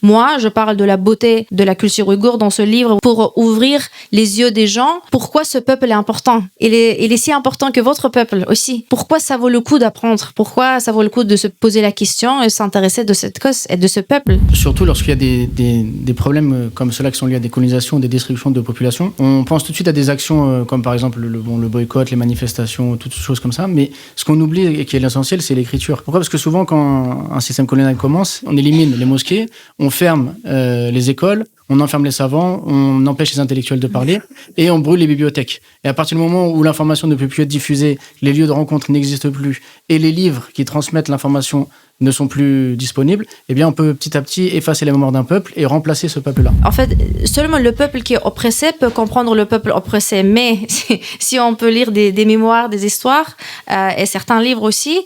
Moi, je parle de la beauté de la culture ouïghour dans ce livre pour ouvrir les yeux des gens. Pourquoi ce peuple est important? Il est si important que votre peuple aussi. Pourquoi ça vaut le coup d'apprendre? Pourquoi ça vaut le coup de se poser la question et s'intéresser de cette cause et de ce peuple? Surtout lorsqu'il y a des problèmes comme ceux-là qui sont liés à des colonisations, des destructions de populations, on pense tout de suite à des actions comme par exemple le boycott, les manifestations, toutes choses comme ça. Mais ce qu'on oublie et qui est l'essentiel, c'est l'écriture. Pourquoi? Parce que souvent, quand un système colonial commence, on élimine les mosquées, on ferme les écoles, on enferme les savants, on empêche les intellectuels de parler et on brûle les bibliothèques. Et à partir du moment où l'information ne peut plus être diffusée, les lieux de rencontre n'existent plus et les livres qui transmettent l'information ne sont plus disponibles, eh bien on peut petit à petit effacer la mémoire d'un peuple et remplacer ce peuple-là. En fait, seulement le peuple qui est oppressé peut comprendre le peuple oppressé. Mais si on peut lire des mémoires, des histoires et certains livres aussi,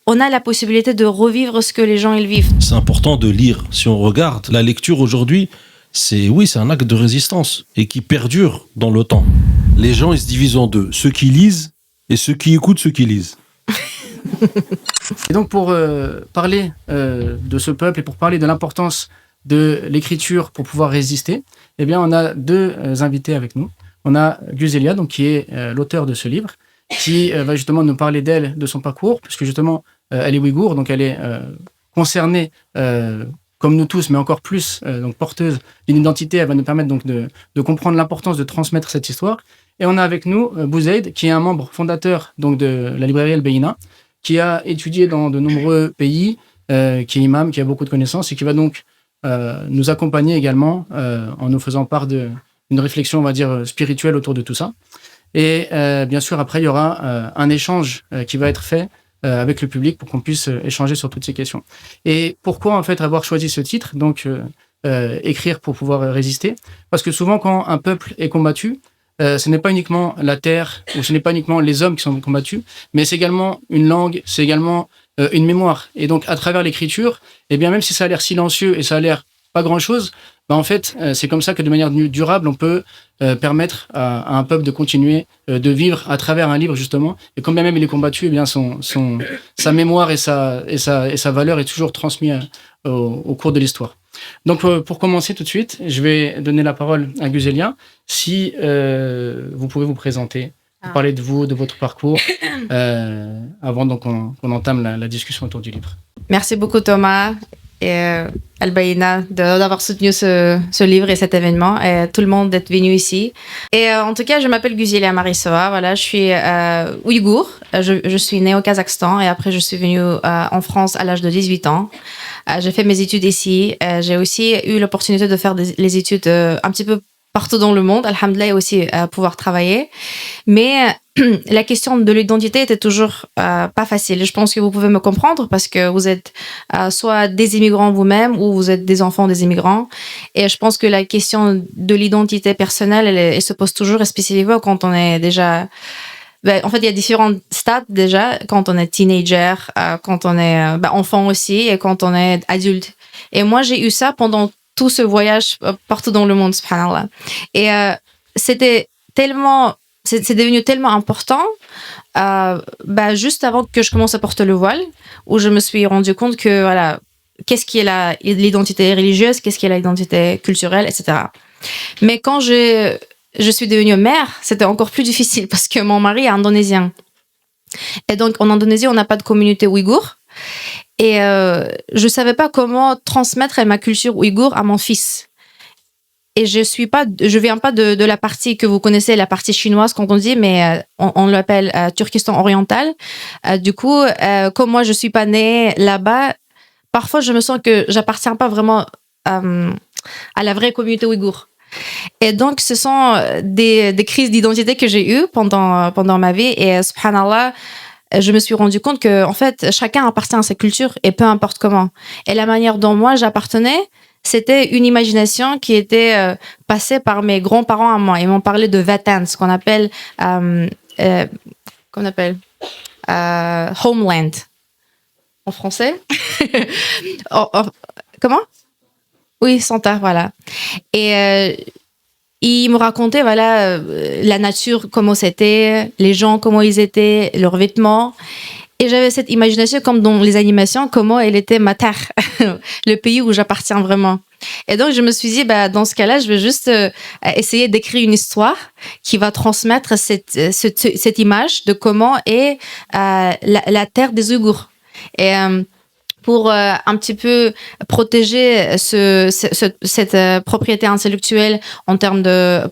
on a la possibilité de revivre ce que les gens ils vivent. C'est important de lire. Si on regarde la lecture aujourd'hui, c'est un acte de résistance et qui perdure dans le temps. Les gens, ils se divisent en deux. Ceux qui lisent et ceux qui écoutent ceux qui lisent. Et donc pour parler de ce peuple et pour parler de l'importance de l'écriture pour pouvoir résister, eh bien on a deux invités avec nous. On a Guzelia, donc qui est l'auteur de ce livre, qui va justement nous parler d'elle, de son parcours, puisque justement elle est ouïghour, donc elle est concernée comme nous tous, mais encore plus donc porteuse d'une identité. Elle va nous permettre donc de comprendre l'importance de transmettre cette histoire. Et on a avec nous Bouzaid, qui est un membre fondateur donc de la librairie Al-Bayina, qui a étudié dans de nombreux pays, qui est imam, qui a beaucoup de connaissances et qui va donc nous accompagner également en nous faisant part d'une réflexion, on va dire, spirituelle autour de tout ça. Et bien sûr, après, il y aura un échange qui va être fait avec le public pour qu'on puisse échanger sur toutes ces questions. Et pourquoi, en fait, avoir choisi ce titre, donc écrire pour pouvoir résister? Parce que souvent, quand un peuple est combattu, ce n'est pas uniquement la terre ou ce n'est pas uniquement les hommes qui sont combattus, mais c'est également une langue, c'est également une mémoire. Et donc, à travers l'écriture, eh bien, même si ça a l'air silencieux et ça a l'air pas grand-chose, ben en fait, c'est comme ça que de manière durable, on peut permettre à un peuple de continuer de vivre à travers un livre, justement. Et quand bien même il est combattu, eh bien, sa mémoire et sa valeur est toujours transmise au cours de l'histoire. Donc, pour commencer tout de suite, je vais donner la parole à Guzelia. Si vous pouvez vous présenter, parler de vous, de votre parcours, avant donc qu'on entame la discussion autour du livre. Merci beaucoup Thomas et Al-Bayina d'avoir soutenu ce livre et cet événement et tout le monde d'être venu ici. Et en tout cas, je m'appelle Guzelia Marisova. Voilà, je suis ouïghour. Je suis née au Kazakhstan et après je suis venue en France à l'âge de 18 ans. J'ai fait mes études ici. J'ai aussi eu l'opportunité de faire les études un petit peu partout dans le monde, alhamdoulilah, et aussi pouvoir travailler. Mais la question de l'identité était toujours pas facile. Je pense que vous pouvez me comprendre parce que vous êtes soit des immigrants vous-même ou vous êtes des enfants des immigrants. Et je pense que la question de l'identité personnelle, elle se pose toujours, et spécifiquement quand on est déjà... en fait, il y a différents stades déjà, quand on est teenager, quand on est enfant aussi et quand on est adulte. Et moi, j'ai eu ça pendant tout ce voyage partout dans le monde, subhanallah. Et c'est devenu tellement important juste avant que je commence à porter le voile, où je me suis rendu compte que, voilà, qu'est-ce qui est l'identité religieuse, qu'est-ce qui est l'identité culturelle, etc. Mais quand je suis devenue mère, c'était encore plus difficile parce que mon mari est indonésien. Et donc, en Indonésie, on n'a pas de communauté ouïghour. Et je savais pas comment transmettre ma culture ouïghour à mon fils. Et je viens pas de la partie que vous connaissez, la partie chinoise quand on dit, mais on l'appelle Turkestan oriental. Du coup, comme moi je suis pas née là-bas, parfois je me sens que j'appartiens pas vraiment à la vraie communauté ouïghour. Et donc, ce sont des crises d'identité que j'ai eues pendant ma vie. Et subhanallah, je me suis rendu compte que, en fait, chacun appartient à sa culture et peu importe comment. Et la manière dont moi j'appartenais, c'était une imagination qui était passée par mes grands-parents à moi. Ils m'ont parlé de Vatan, ce qu'on appelle, homeland en français. Comment? Oui, Santa, voilà. Et il me racontait, voilà, la nature, comment c'était, les gens, comment ils étaient, leurs vêtements. Et j'avais cette imagination comme dans les animations, comment elle était ma terre, le pays où j'appartiens vraiment. Et donc, je me suis dit, bah, dans ce cas-là, je vais juste essayer d'écrire une histoire qui va transmettre cette image de comment est la terre des Ouïghours. Et pour un petit peu protéger cette propriété intellectuelle en termes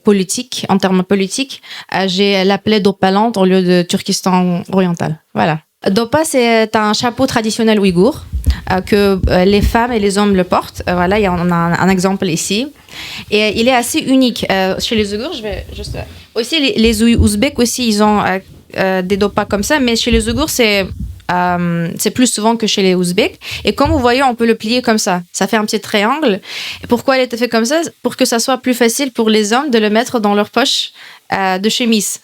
politiques, j'ai l'appelé Dopaland au lieu de Turkestan oriental. Voilà. Dopa, c'est un chapeau traditionnel ouïghour que les femmes et les hommes le portent. Voilà, on a un exemple ici. Et il est assez unique. Chez les Ouïghours, je vais juste... Aussi, les Ouzbeks aussi, ils ont des dopas comme ça, mais chez les Ouïghours, c'est plus souvent que chez les Ouzbeks. Et comme vous voyez, on peut le plier comme ça. Ça fait un petit triangle. Et pourquoi elle était fait comme ça? Pour que ça soit plus facile pour les hommes de le mettre dans leur poche de chemise.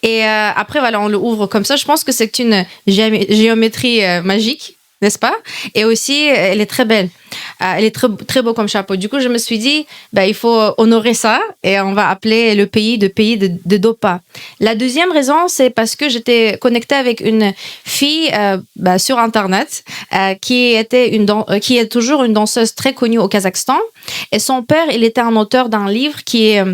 Et après, voilà, on le ouvre comme ça. Je pense que c'est une géométrie magique, n'est-ce pas? Et aussi, elle est très belle. Elle est très, très beau comme chapeau. Du coup, je me suis dit, il faut honorer ça et on va appeler le pays de Dopa. La deuxième raison, c'est parce que j'étais connectée avec une fille sur Internet qui est toujours une danseuse très connue au Kazakhstan. Et son père, il était un auteur d'un livre qui est...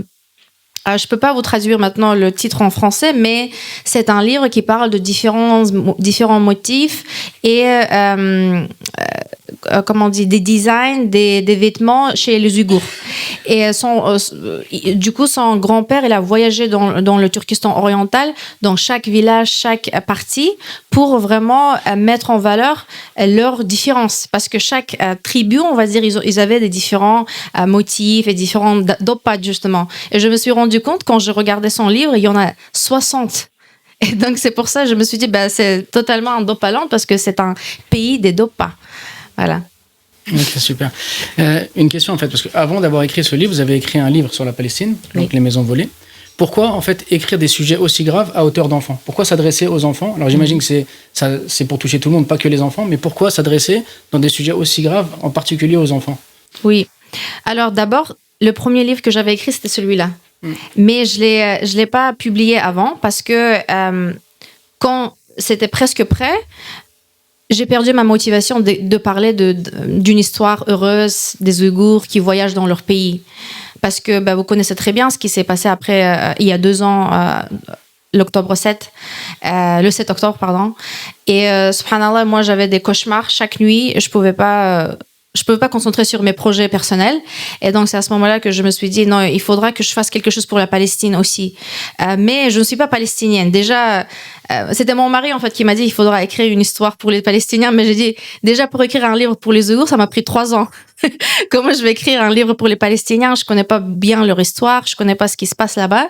je ne peux pas vous traduire maintenant le titre en français, mais c'est un livre qui parle de différents motifs et des designs des vêtements chez les Ouïghours. Et du coup, son grand-père, il a voyagé dans le Turkestan oriental, dans chaque village, chaque partie, pour vraiment mettre en valeur leurs différences. Parce que chaque tribu, on va dire, ils avaient des différents motifs et différents dopas, justement. Et je me suis rendu compte, quand je regardais son livre, il y en a 60. Et donc, c'est pour ça que je me suis dit, c'est totalement un dopaland parce que c'est un pays des dopas. Voilà. Ok, super. Une question, en fait, parce qu'avant d'avoir écrit ce livre, vous avez écrit un livre sur la Palestine, donc les maisons volées. Pourquoi, en fait, écrire des sujets aussi graves à hauteur d'enfants? Pourquoi s'adresser aux enfants? Alors, j'imagine que c'est pour toucher tout le monde, pas que les enfants, mais pourquoi s'adresser dans des sujets aussi graves, en particulier aux enfants? Oui. Alors, d'abord, le premier livre que j'avais écrit, c'était celui-là. Mais je l'ai pas publié avant parce que quand c'était presque prêt, j'ai perdu ma motivation de parler d'une histoire heureuse des Ouïghours qui voyagent dans leur pays. Parce que vous connaissez très bien ce qui s'est passé après, il y a 2 ans, le 7 octobre, pardon. Et subhanallah, moi, j'avais des cauchemars chaque nuit. Je pouvais pas concentrer sur mes projets personnels. Et donc, c'est à ce moment-là que je me suis dit, non, il faudra que je fasse quelque chose pour la Palestine aussi. Mais je ne suis pas palestinienne. Déjà, c'était mon mari, en fait, qui m'a dit, il faudra écrire une histoire pour les Palestiniens. Mais j'ai dit, déjà, pour écrire un livre pour les Ouïghours, ça m'a pris 3 ans. Comment je vais écrire un livre pour les Palestiniens? Je ne connais pas bien leur histoire. Je ne connais pas ce qui se passe là-bas.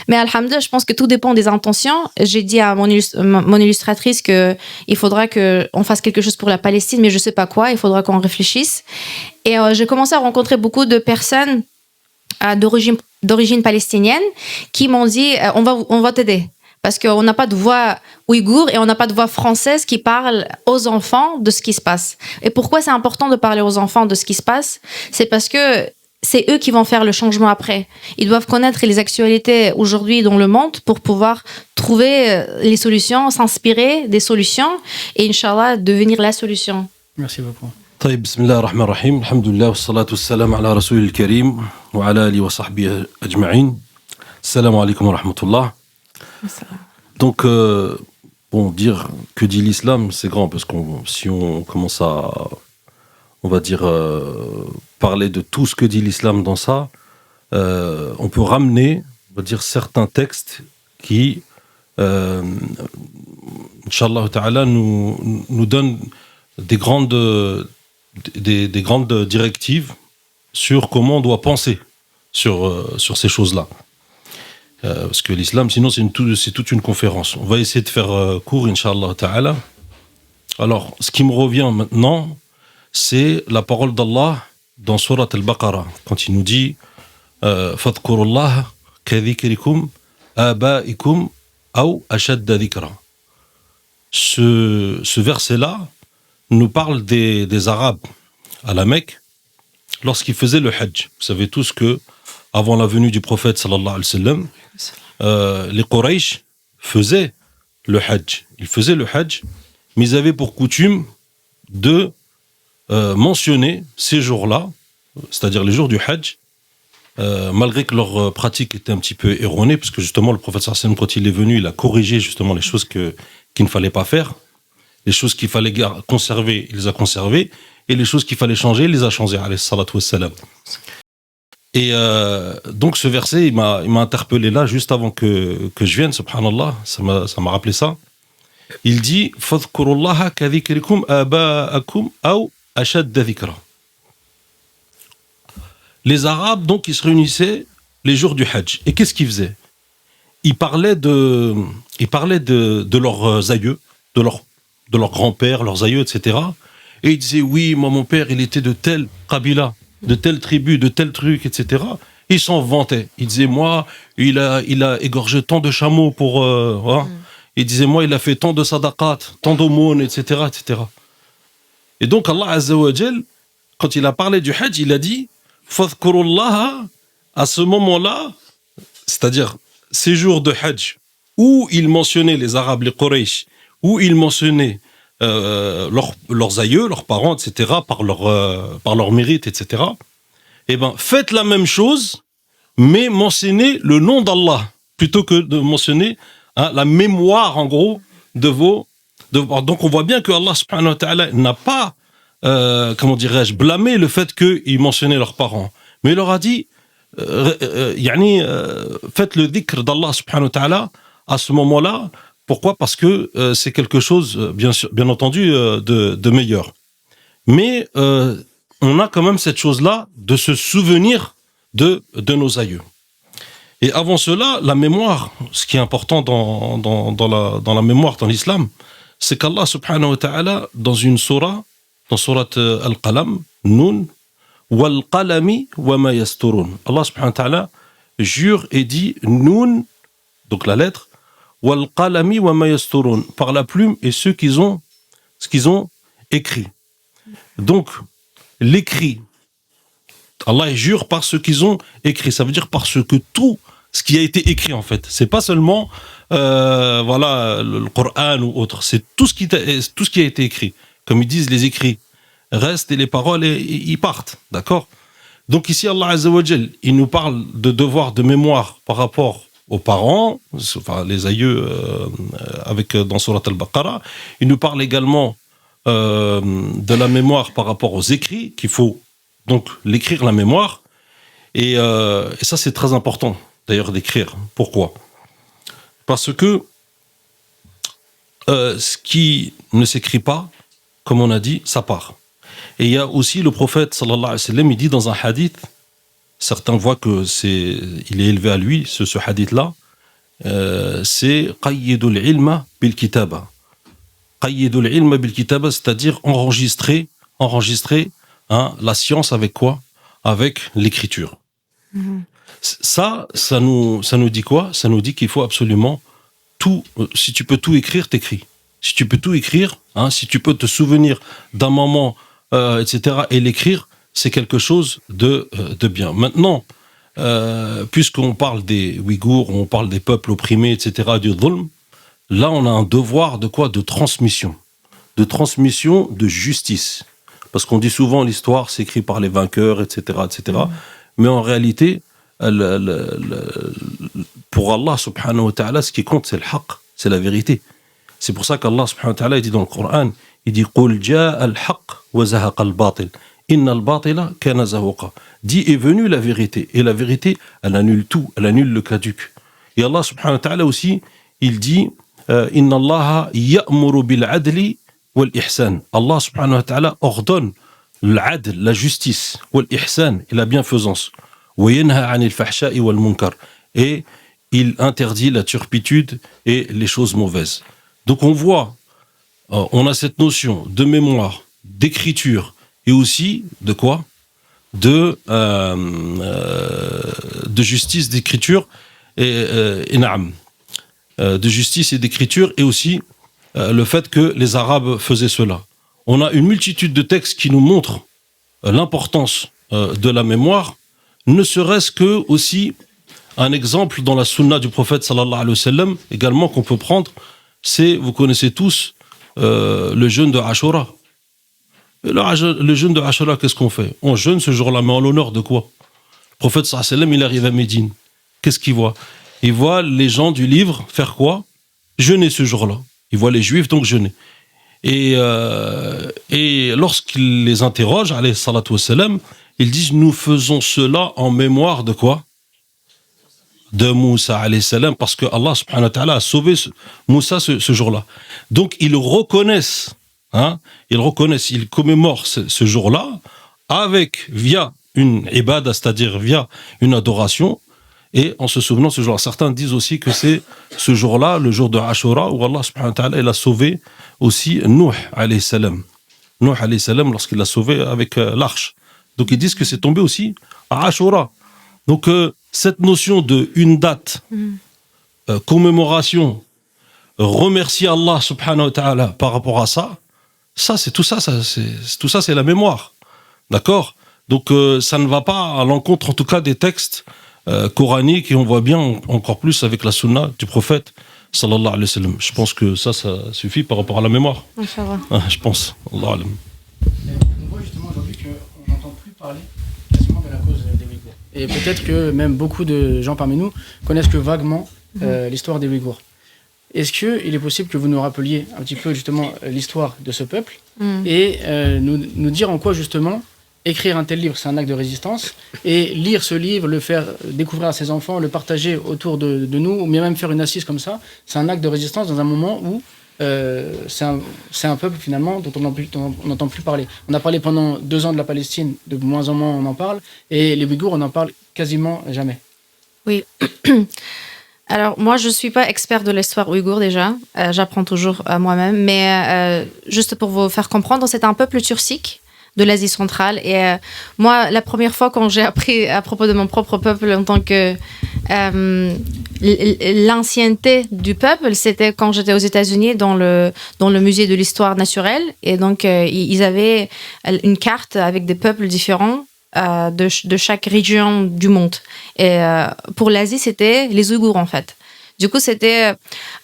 Mais alhamdoulilah, je pense que tout dépend des intentions. J'ai dit à mon illustratrice qu'il faudra qu'on fasse quelque chose pour la Palestine, mais je ne sais pas quoi. Il faudra qu'on réfléchisse. Et j'ai commencé à rencontrer beaucoup de personnes d'origine palestinienne qui m'ont dit on va t'aider. Parce qu'on n'a pas de voix ouïghour et on n'a pas de voix française qui parle aux enfants de ce qui se passe. Et pourquoi c'est important de parler aux enfants de ce qui se passe? C'est parce que c'est eux qui vont faire le changement après. Ils doivent connaître les actualités aujourd'hui dans le monde pour pouvoir trouver les solutions, s'inspirer des solutions et Inch'Allah devenir la solution. Merci beaucoup. طيب بسم الله الرحمن الرحيم الحمد لله والصلاة والسلام على رسول الكريم وعلى آله وصحبه أجمعين السلام عليكم ورحمة الله. Donc, dire que dit l'islam, c'est grand, parce que si on commence à, on va dire, parler de tout ce que dit l'islam dans ça, on peut ramener, on va dire, certains textes qui, Inch'Allah Ta'ala, nous donnent des grandes directives sur comment on doit penser sur ces choses-là. Parce que l'islam, sinon, c'est toute une conférence. On va essayer de faire court, Inch'Allah Ta'ala. Alors, ce qui me revient maintenant, c'est la parole d'Allah dans Surat Al-Baqarah, quand il nous dit « Fadhkurullah kadhikrikum abaikum aw ashadda dhikra ». Ce verset-là nous parle des Arabes à la Mecque lorsqu'ils faisaient le Hajj. Vous savez tous que avant la venue du prophète sallallahu alayhi wa sallam, les Quraysh faisaient le Hajj. Ils faisaient le Hajj mais ils avaient pour coutume de mentionner ces jours-là, c'est-à-dire les jours du Hajj, malgré que leur pratique était un petit peu erronée, parce que justement le prophète sallallahu alayhi wa sallam, quand il est venu, il a corrigé justement les choses qu'il ne fallait pas faire, les choses qu'il fallait conserver, il les a conservées, et les choses qu'il fallait changer, il les a changées, alayhi salatu wassalam. Et donc ce verset, il m'a interpellé là, juste avant que je vienne, subhanallah, ça m'a rappelé ça. Il dit « Fadhkurullaha kadhikrikum aba'akum aw ashadda dhikra » Les Arabes, donc, ils se réunissaient les jours du Hajj. Et qu'est-ce qu'ils faisaient? Ils parlaient de leurs aïeux, de leurs grands-pères, leurs aïeux, etc. Et ils disaient, oui, moi, mon père, il était de telle qabila, de telle tribu, de tel truc, etc. Et ils s'en vantaient. Ils disaient, moi, il a égorgé tant de chameaux pour... voilà. Ils disaient, moi, il a fait tant de sadaqat, tant d'aumônes, etc., etc. Et donc, Allah Azza wa Jal, quand il a parlé du Hajj, il a dit, Fadhkurullaha, à ce moment-là, c'est-à-dire ces jours de Hajj, où il mentionnait les Arabes, les Quraysh, où il mentionnait leurs aïeux, leurs parents, etc., par leur mérite, etc., eh ben, faites la même chose, mais mentionnez le nom d'Allah, plutôt que de mentionner la mémoire, en gros, de vos... Donc on voit bien que Allah subhanahu wa ta'ala n'a pas comment dirais-je, blâmer le fait qu'ils mentionnaient leurs parents. Mais il leur a dit, faites le dhikr d'Allah subhanahu wa ta'ala à ce moment-là. Pourquoi? Parce que c'est quelque chose, bien entendu, de meilleur. Mais on a quand même cette chose-là de se souvenir de nos aïeux. Et avant cela, la mémoire, ce qui est important dans la mémoire dans l'islam, c'est qu'Allah subhanahu wa ta'ala, dans une surah, dans surat Al-Qalam, Nun, wal qalami wa ma yasturun. Allah subhanahu wa ta'ala jure et dit Nun, donc la lettre, wal qalami wa ma yasturun, par la plume et ce qu'ils ont écrit. Donc, l'écrit, Allah jure par ce qu'ils ont écrit. Ça veut dire parce que tout ce qui a été écrit, en fait. C'est pas seulement voilà, le Coran ou autre. C'est tout ce qui a été écrit. Comme ils disent, les écrits restent et les paroles, ils partent. D'accord? Donc ici, Allah Azza wa Jal, il nous parle de devoir de mémoire par rapport aux parents, enfin les aïeux dans Surat Al-Baqarah. Il nous parle également de la mémoire par rapport aux écrits, qu'il faut donc l'écrire, la mémoire. Et ça, c'est très important, d'ailleurs, d'écrire. Pourquoi? Parce que ce qui ne s'écrit pas, comme on a dit, ça part. Et il y a aussi le prophète, sallallahu alayhi wa sallam, il dit dans un hadith, certains voient que il est élevé à lui, ce hadith-là, c'est « qayyidul ilma bil kitaba ». « Qayyidul ilma bil kitaba », c'est-à-dire enregistrer la science avec quoi? Avec l'écriture. Ça nous dit quoi? Ça nous dit qu'il faut absolument tout, si tu peux tout écrire, t'écris. Si tu peux tout écrire, si tu peux te souvenir d'un moment, etc., et l'écrire, c'est quelque chose de bien. Maintenant, puisqu'on parle des Ouïghours, on parle des peuples opprimés, etc., du dhulm, là, on a un devoir de quoi? De transmission de justice. Parce qu'on dit souvent l'histoire s'écrit par les vainqueurs, etc., etc. Mais en réalité, pour Allah subhanahu wa ta'ala, ce qui compte, c'est le haqq, c'est la vérité. C'est pour ça qu'Allah subhanahu wa ta'ala, il dit dans le Coran, il dit قُلْ جَاءَ الْحَقِّ وَزَهَقَ الْبَاطِلِ إِنَّ الْبَاطِلَ كَانَ زَهُوقًا. Dit est venue la vérité. Et la vérité, elle annule tout, elle annule le caduc. Et Allah subhanahu wa ta'ala aussi, il dit إِنَّ اللَّهَ يَأْمُرُ بِالْعَدْلِ وَالْإِحْسَانِ. Allah subhanahu wa ta'ala ordonne l'adl, la justice, والإحسان, et la bienfaisance. وَيَنْهَى عَنِ الْفَحْشَاءِ وَالْمُنْكَرِ. Et il interdit la turpitude et les choses mauvaises. Donc on voit, on a cette notion de mémoire, d'écriture, et aussi de quoi? De justice, d'écriture, et naam. De justice et d'écriture, et aussi le fait que les Arabes faisaient cela. On a une multitude de textes qui nous montrent l'importance de la mémoire, ne serait-ce que aussi un exemple dans la sunna du prophète sallallahu alayhi wa sallam, également qu'on peut prendre, c'est, vous connaissez tous, le jeûne de Ashura. Et le jeûne de Ashura, qu'est-ce qu'on fait? On jeûne ce jour-là, mais en l'honneur de quoi? Le prophète sallallahu alayhi wa sallam, il arrive à Médine. Qu'est-ce qu'il voit? Il voit les gens du livre faire quoi? Jeûner ce jour-là. Il voit les juifs donc jeûner. Et lorsqu'il les interroge, alayhi salatu wassalam, ils disent nous faisons cela en mémoire de quoi? De Moussa alayhi salam, parce que Allah subhanahu wa ta'ala a sauvé Moussa ce jour-là. Donc ils reconnaissent, ils commémorent ce jour-là via une ibada, c'est-à-dire via une adoration, et en se souvenant ce jour-là. Certains disent aussi que c'est ce jour-là, le jour de Ashura, où Allah subhanahu wa ta'ala il a sauvé aussi Nuh alayhi salam. Nuh alayhi salam, lorsqu'il l'a sauvé avec l'arche. Donc ils disent que c'est tombé aussi à Ashura. Donc cette notion de une date, commémoration, remercier Allah subhanahu wa ta'ala par rapport à ça, tout ça c'est la mémoire. D'accord? Donc ça ne va pas à l'encontre en tout cas des textes coraniques, et on voit bien encore plus avec la sunna du prophète sallallahu alayhi wa sallam. Je pense que ça suffit par rapport à la mémoire. Je pense. Allah alam. On voit justement aujourd'hui qu'on n'entend plus parler quasiment de la cause des Ouïghours. Et peut-être que même beaucoup de gens parmi nous connaissent que vaguement l'histoire des Ouïghours. Est-ce qu'il est possible que vous nous rappeliez un petit peu justement l'histoire de ce peuple et nous dire en quoi justement écrire un tel livre, c'est un acte de résistance, et lire ce livre, le faire découvrir à ses enfants, le partager autour de nous, ou bien même faire une assise comme ça, c'est un acte de résistance dans un moment où c'est un peuple finalement dont on n'entend plus parler. On a parlé pendant 2 ans de la Palestine, de moins en moins on en parle, et les Ouïghours on en parle quasiment jamais. Oui. Alors moi je suis pas expert de l'histoire ouïghour déjà, j'apprends toujours moi-même, mais juste pour vous faire comprendre, c'est un peuple turcique de l'Asie centrale. Et moi, la première fois quand j'ai appris à propos de mon propre peuple en tant que l'ancienneté du peuple, c'était quand j'étais aux États-Unis dans le musée de l'histoire naturelle. Et donc, ils avaient une carte avec des peuples différents de chaque région du monde. Et pour l'Asie, c'était les Ouïghours, en fait. Du coup, c'était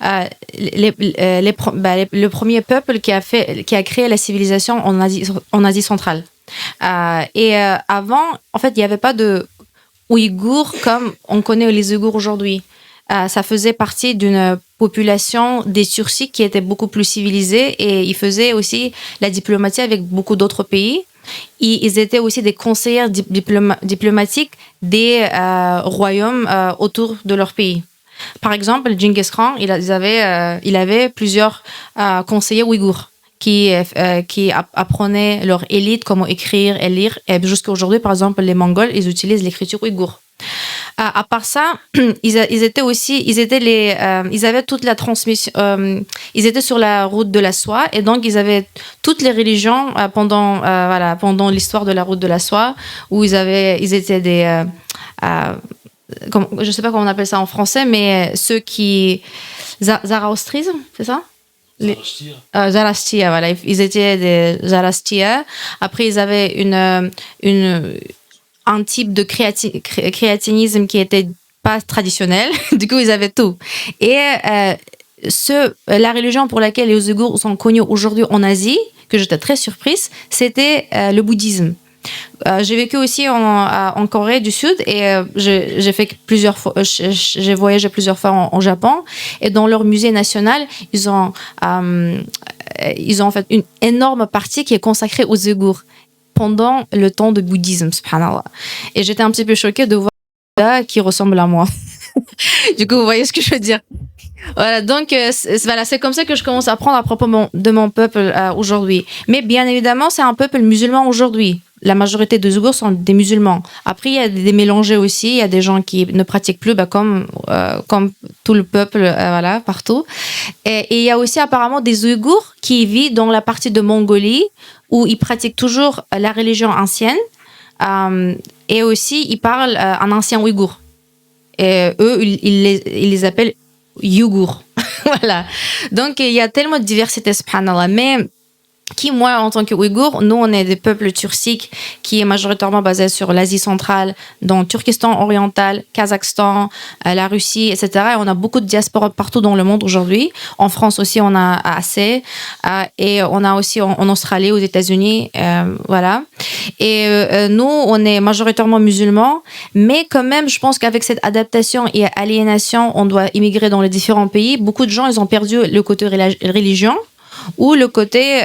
le premier peuple qui a créé la civilisation en Asie centrale. Avant, en fait, il n'y avait pas de Ouïghours comme on connaît les Ouïghours aujourd'hui. Ça faisait partie d'une population des Turciques qui était beaucoup plus civilisée, et ils faisaient aussi la diplomatie avec beaucoup d'autres pays. Ils étaient aussi des conseillers diplomatiques des royaumes autour de leur pays. Par exemple, Genghis Khan, il avait plusieurs conseillers ouïghours qui apprenaient leur élite comment écrire et lire. Et jusqu'à aujourd'hui, par exemple, les Mongols, ils utilisent l'écriture ouïghour. À part ça, ils avaient toute la transmission. Ils étaient sur la route de la soie, et donc ils avaient toutes les religions pendant l'histoire de la route de la soie, où ils étaient des je ne sais pas comment on appelle ça en français, mais ceux qui... Zaraustrisme, c'est ça? Zarastia, voilà. Ils étaient des Zarastia. Après, ils avaient un type de créatinisme qui n'était pas traditionnel. Du coup, ils avaient tout. Et la religion pour laquelle les Ouïghours sont connus aujourd'hui en Asie, que j'étais très surprise, c'était le bouddhisme. J'ai vécu aussi en Corée du Sud, et j'ai voyagé plusieurs fois en Japon, et dans leur musée national, ils ont en fait une énorme partie qui est consacrée aux Ouïghours pendant le temps de bouddhisme, subhanallah. Et j'étais un petit peu choquée de voir un qui ressemble à moi. Du coup, vous voyez ce que je veux dire. Voilà, donc c'est comme ça que je commence à apprendre à propos de mon peuple aujourd'hui. Mais bien évidemment, c'est un peuple musulman aujourd'hui. La majorité des Ouïghours sont des musulmans. Après, il y a des mélangés aussi. Il y a des gens qui ne pratiquent plus, comme tout le peuple, partout. Et il y a aussi apparemment des Ouïghours qui vivent dans la partie de Mongolie, où ils pratiquent toujours la religion ancienne. Et aussi, ils parlent un ancien ouïghour. Et eux, ils les appellent Yougours. Voilà. Donc, il y a tellement de diversité, subhanallah. Mais qui, moi, en tant que Ouïghour, nous, on est des peuples turciques qui est majoritairement basé sur l'Asie centrale, dans Turkestan oriental, Kazakhstan, la Russie, etc. Et on a beaucoup de diaspora partout dans le monde aujourd'hui. En France aussi, on a assez. Et on a aussi en Australie, aux États-Unis, voilà. Et nous, on est majoritairement musulmans, mais quand même, je pense qu'avec cette adaptation et aliénation, on doit immigrer dans les différents pays. Beaucoup de gens, ils ont perdu le côté religion ou le côté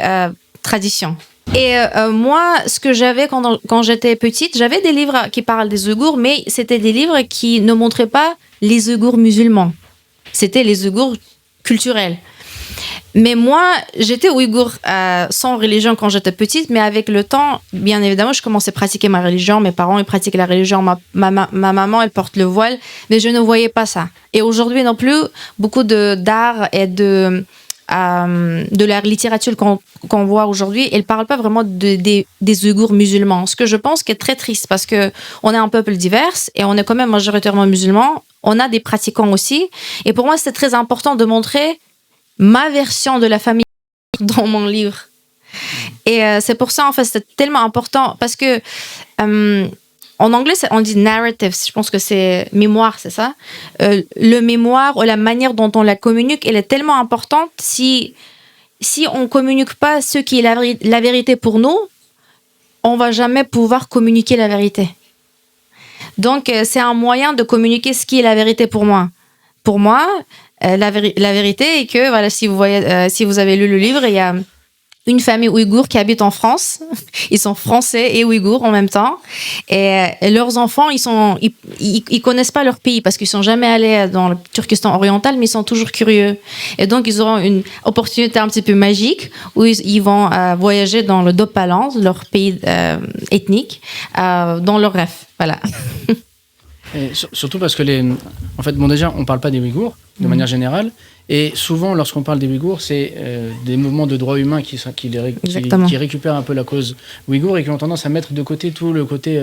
tradition. Et moi, ce que j'avais quand j'étais petite, j'avais des livres qui parlent des Ouïghours, mais c'était des livres qui ne montraient pas les Ouïghours musulmans. C'était les Ouïghours culturels. Mais moi, j'étais Ouïghour sans religion quand j'étais petite, mais avec le temps, bien évidemment, je commençais à pratiquer ma religion. Mes parents, ils pratiquent la religion. Ma maman, elle porte le voile, mais je ne voyais pas ça. Et aujourd'hui non plus, beaucoup d'art et de la littérature qu'on voit aujourd'hui, elle ne parle pas vraiment des Ouïghours musulmans. Ce que je pense qui est très triste parce qu'on est un peuple divers et on est quand même majoritairement musulmans. On a des pratiquants aussi. Et pour moi, c'est très important de montrer ma version de la famille dans mon livre. Et c'est pour ça, en fait, c'est tellement important parce que en anglais, on dit narrative. Je pense que c'est mémoire, c'est ça. Le mémoire ou la manière dont on la communique, elle est tellement importante. Si on communique pas ce qui est la vérité pour nous, on va jamais pouvoir communiquer la vérité. Donc, c'est un moyen de communiquer ce qui est la vérité pour moi. Pour moi, la vérité est que, voilà, si vous avez lu le livre, il y a une famille ouïghour qui habite en France. Ils sont français et ouïghours en même temps. Et leurs enfants, ils connaissent pas leur pays parce qu'ils sont jamais allés dans le Turkestan oriental, mais ils sont toujours curieux. Et donc, ils auront une opportunité un petit peu magique où ils vont voyager dans le Dopalan, leur pays ethnique, dans leur rêve. Voilà. Et surtout parce que en fait, bon, déjà, on parle pas des Ouïghours de manière générale. Et souvent, lorsqu'on parle des Ouïghours, c'est des mouvements de droits humains qui récupèrent un peu la cause ouïghour et qui ont tendance à mettre de côté tout le côté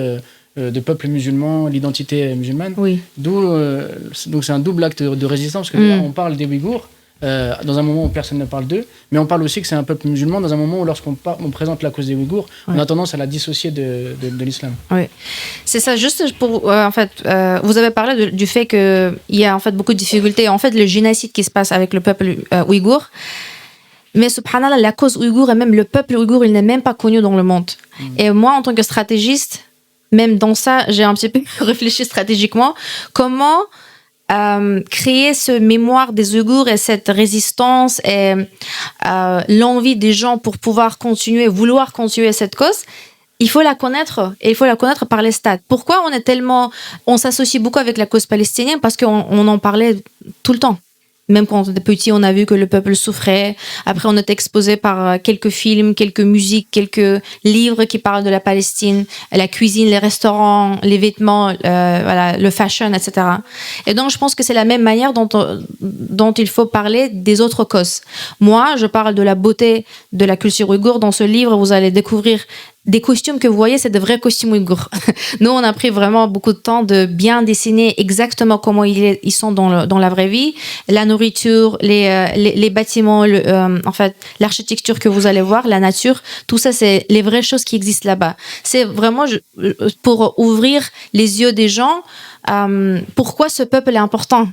de peuple musulman, l'identité musulmane. Oui. Donc c'est un double acte de résistance, parce que là, on parle des Ouïghours dans un moment où personne ne parle d'eux, mais on parle aussi que c'est un peuple musulman dans un moment où lorsqu'on présente la cause des Ouïghours, on a tendance à la dissocier de l'islam. Oui, c'est ça. Juste pour, en fait, vous avez parlé du fait qu'il y a en fait beaucoup de difficultés. En fait, le génocide qui se passe avec le peuple ouïghour. Mais subhanallah, la cause ouïghour et même le peuple ouïghour, il n'est même pas connu dans le monde. Et moi, en tant que stratégiste, même dans ça, j'ai un petit peu réfléchi stratégiquement. Comment créer ce mémoire des Ouïghours et cette résistance et l'envie des gens pour pouvoir vouloir continuer cette cause, il faut la connaître et il faut la connaître par les stats. Pourquoi on s'associe beaucoup avec la cause palestinienne? Parce qu'on en parlait tout le temps. Même quand on était petit, on a vu que le peuple souffrait. Après, on était exposé par quelques films, quelques musiques, quelques livres qui parlent de la Palestine, la cuisine, les restaurants, les vêtements, voilà, le fashion, etc. Et donc, je pense que c'est la même manière dont il faut parler des autres causes. Moi, je parle de la beauté de la culture ouïghour. Dans ce livre, vous allez découvrir des costumes que vous voyez, c'est de vrais costumes ouïghours. Nous, on a pris vraiment beaucoup de temps de bien dessiner exactement comment ils sont dans la vraie vie. La nourriture, les bâtiments, en fait, l'architecture que vous allez voir, la nature, tout ça, c'est les vraies choses qui existent là-bas. C'est vraiment pour ouvrir les yeux des gens. Pourquoi ce peuple est important?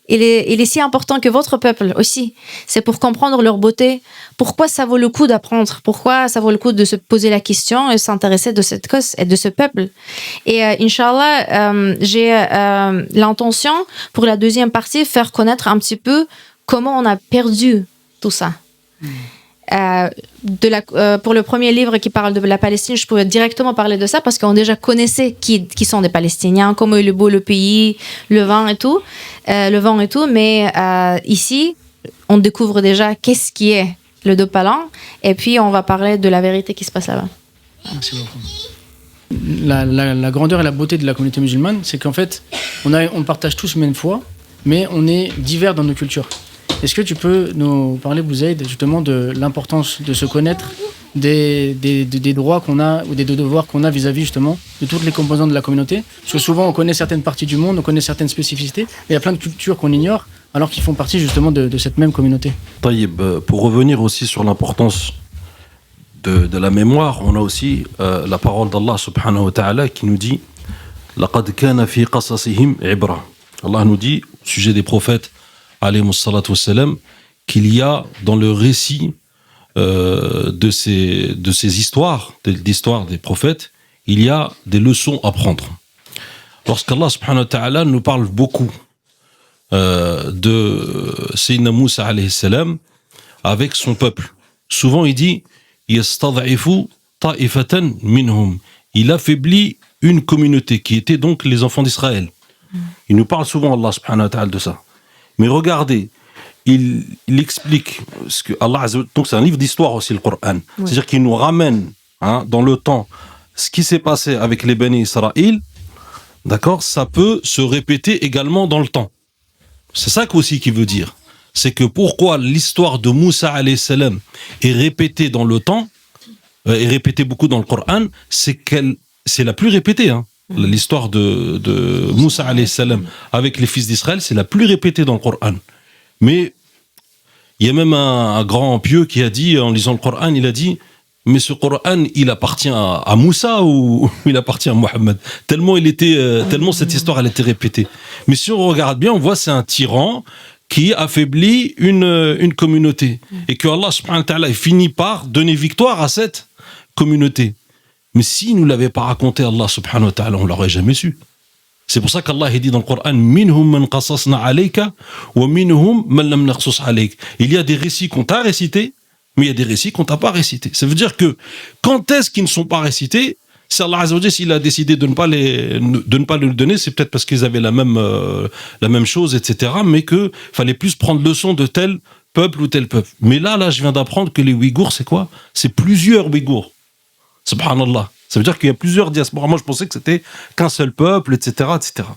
Il est si important que votre peuple aussi. C'est pour comprendre leur beauté. Pourquoi ça vaut le coup d'apprendre? Pourquoi ça vaut le coup de se poser la question et s'intéresser de cette cause et de ce peuple? Et Inch'Allah, j'ai l'intention, pour la deuxième partie, faire connaître un petit peu comment on a perdu tout ça. Pour le premier livre qui parle de la Palestine, je pouvais directement parler de ça parce qu'on déjà connaissait qui sont des Palestiniens, comment il est beau le pays, le vent et tout. Mais ici, on découvre déjà qu'est-ce qui est le Dopalan et puis on va parler de la vérité qui se passe là-bas. Merci beaucoup. La grandeur et la beauté de la communauté musulmane, c'est qu'en fait, on partage tous la même foi, mais on est divers dans nos cultures. Est-ce que tu peux nous parler, Bouzaïd, justement de l'importance de se connaître, des droits qu'on a ou des devoirs qu'on a vis-à-vis justement de toutes les composantes de la communauté? Parce que souvent on connaît certaines parties du monde, on connaît certaines spécificités, et il y a plein de cultures qu'on ignore alors qu'ils font partie justement de cette même communauté. Taïb, pour revenir aussi sur l'importance de la mémoire, on a aussi la parole d'Allah subhanahu wa ta'ala qui nous dit لَقَدْ كَانَ فِي قَصَصِهِمْ عِبْرَةٌ. Allah nous dit, au sujet des prophètes, alayhimus salatu wassalam, qu'il y a dans le récit de ces histoires, l'histoire des prophètes, il y a des leçons à prendre. Lorsqu'Allah subhanahu wa ta'ala nous parle beaucoup de Sayyidina Moussa alayhi salam avec son peuple, souvent il dit yastad'ifu ta'ifatan minhum. Il affaiblit une communauté qui était donc les enfants d'Israël. Il nous parle souvent, Allah subhanahu wa ta'ala, de ça. Mais regardez, il explique ce que Allah Azza wa Jalla, donc c'est un livre d'histoire aussi, le Coran. Oui. C'est-à-dire qu'il nous ramène dans le temps ce qui s'est passé avec les Bani Israël. D'accord, ça peut se répéter également dans le temps. C'est ça aussi qu'il veut dire. C'est que pourquoi l'histoire de Moussa alayhi salam est répétée dans le temps, est répétée beaucoup dans le Coran, c'est la plus répétée. L'histoire de Moussa alayhi salam avec les fils d'Israël, c'est la plus répétée dans le Coran. Mais il y a même un grand pieux qui a dit, en lisant le Coran, il a dit, mais ce Coran, il appartient à Moussa ou il appartient à Mohammed? Tellement cette histoire, elle était répétée. Mais si on regarde bien, on voit c'est un tyran qui affaiblit une communauté. Et que Allah subhanahu wa ta'ala finit par donner victoire à cette communauté. Mais s'il ne nous l'avait pas raconté, Allah subhanahu wa ta'ala, on ne l'aurait jamais su. C'est pour ça qu'Allah dit dans le Coran, minhum man qasasna alayka wa minhum man lam naqsus alayk. Il y a des récits qu'on t'a récités, mais il y a des récits qu'on t'a pas récités. Ça veut dire que quand est-ce qu'ils ne sont pas récités, c'est Allah Azza wa Jalla, s'il a décidé de ne pas le donner, c'est peut-être parce qu'ils avaient la même chose, etc. Mais qu'il fallait plus prendre leçon de tel peuple ou tel peuple. Mais là, je viens d'apprendre que les Ouïghours, c'est quoi? C'est plusieurs Ouïghours. Subhanallah. Ça veut dire qu'il y a plusieurs diasporas. Moi, je pensais que c'était qu'un seul peuple, etc., etc.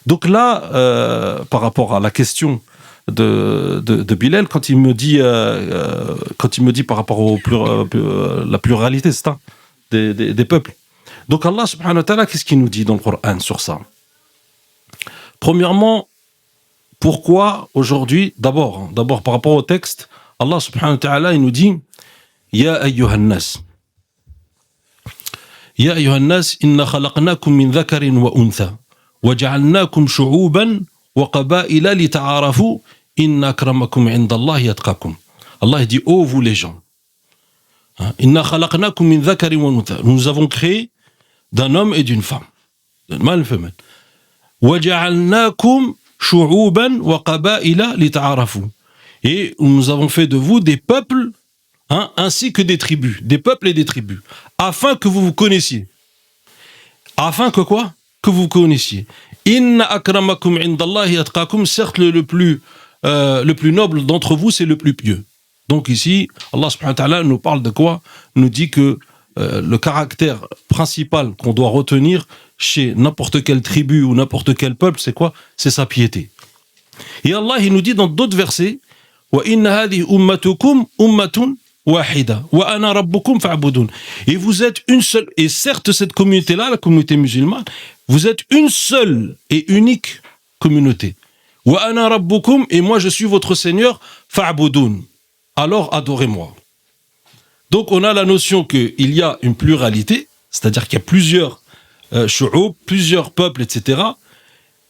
Donc là, par rapport à la question de Bilal, quand il me dit par rapport la pluralité, c'est ça, des peuples. Donc Allah subhanahu wa ta'ala, qu'est-ce qu'il nous dit dans le Coran sur ça? Premièrement, pourquoi aujourd'hui, d'abord par rapport au texte, Allah subhanahu wa ta'ala, il nous dit Ya ayyuhan nas. يا أيها الناس إنا خلقناكم من ذكر وأنثى وجعلناكم شعوبا وقبائل لتعارفوا إن أكرمكم عند الله يتقاكم. Allah dit ô vous les gens. إنا خلقناكم من ذكر وأنثى. Nous avons créé d'un homme et d'une femme, d'un mâle et femelle. وجعلناكم شعوبا وقبائل لتعارفوا. Et nous avons fait de vous des peuples ainsi que des tribus, des peuples et des tribus, afin que vous vous connaissiez. Afin que quoi? Que vous connaissiez. Inna akramakum indallahi atqakum, certes le plus noble d'entre vous, c'est le plus pieux. Donc ici, Allah subhanahu wa ta'ala nous parle de quoi? Nous dit que le caractère principal qu'on doit retenir chez n'importe quelle tribu ou n'importe quel peuple, c'est quoi? C'est sa piété. Et Allah, il nous dit dans d'autres versets, wa inna hadhihi ummatukum ummatun wahida wa ana rabbukum fa'budun. Et vous êtes une seule, et certes cette communauté-là, la communauté musulmane, vous êtes une seule et unique communauté. Wa ana rabbukum, et moi je suis votre Seigneur, fa'budun. Alors adorez-moi. Donc on a la notion qu'il y a une pluralité, c'est-à-dire qu'il y a plusieurs shu'ub, plusieurs peuples, etc.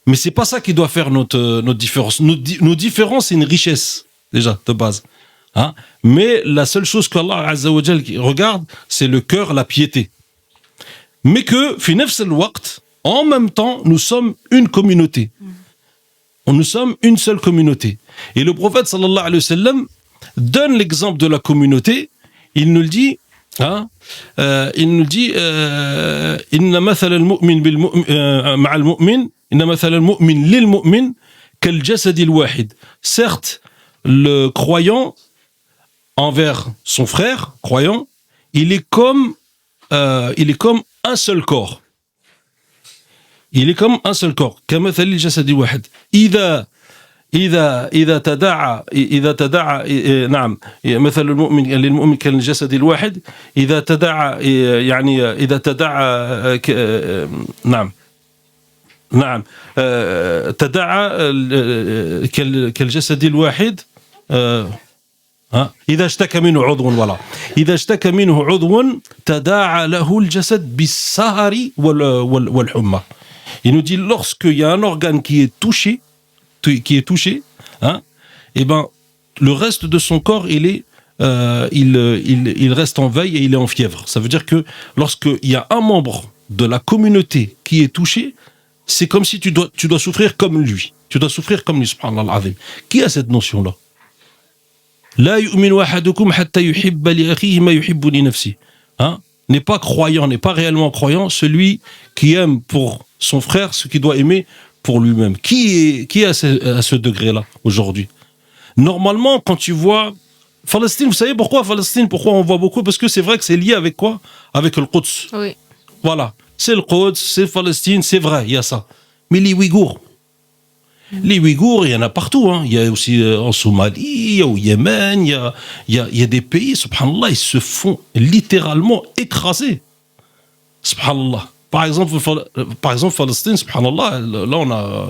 Mais c'est pas ça qui doit faire notre différence. Nos différences, c'est une richesse, déjà, de base. Mais la seule chose qu'Allah Azza wa Jal regarde, c'est le cœur, la piété. Mais que, fi nafs al-waqt, en même temps, nous sommes une communauté. Nous sommes une seule communauté. Et le prophète, sallallahu alayhi wa sallam, donne l'exemple de la communauté. Il nous le dit, inna mathal al-mu'min ma'a al-mu'min, inna mathal al-mu'min lil-mu'min kal-jasad al-wahid. Certes, le croyant envers son frère croyant, il est comme un seul corps. Il est comme un seul corps. كمثل الجسد الواحد. إذا تداعى نعم مثل المؤمن للمؤمن كالجسد الواحد إذا تداعى يعني إذا تداعى نعم تداعى كالجسد الواحد ها إذا اشتكى منه عضو voilà إذا اشتكى منه عضو تداعى له الجسد بالسهر والحمى. Il nous dit lorsqu'il y a un organe qui est touché, hein, et ben le reste de son corps il reste en veille et il est en fièvre. Ça veut dire que lorsqu'il y a un membre de la communauté qui est touché, c'est comme si tu dois souffrir comme lui. Tu dois souffrir comme lui, subhanallah al-azim. Qui a cette notion-là? La yu'minu ahadukum hatta yuhibba li akhihi ma yuhibbu li nafsihi. Hein? N'est pas croyant, n'est pas réellement croyant, celui qui aime pour son frère ce qu'il doit aimer pour lui-même. Qui est à ce degré-là aujourd'hui? Normalement, quand tu vois Palestine, vous savez pourquoi Palestine? Pourquoi on voit beaucoup? Parce que c'est vrai que c'est lié avec quoi? Avec le Quds. Oui. Voilà. C'est le Quds, c'est Palestine, c'est vrai, il y a ça. Mais les Ouïghours, il y en a partout. Hein. Il y a aussi en Somalie, il y a au Yémen, il y a des pays, subhanallah, ils se font littéralement écraser. Subhanallah. Par exemple, Palestine, subhanallah, là,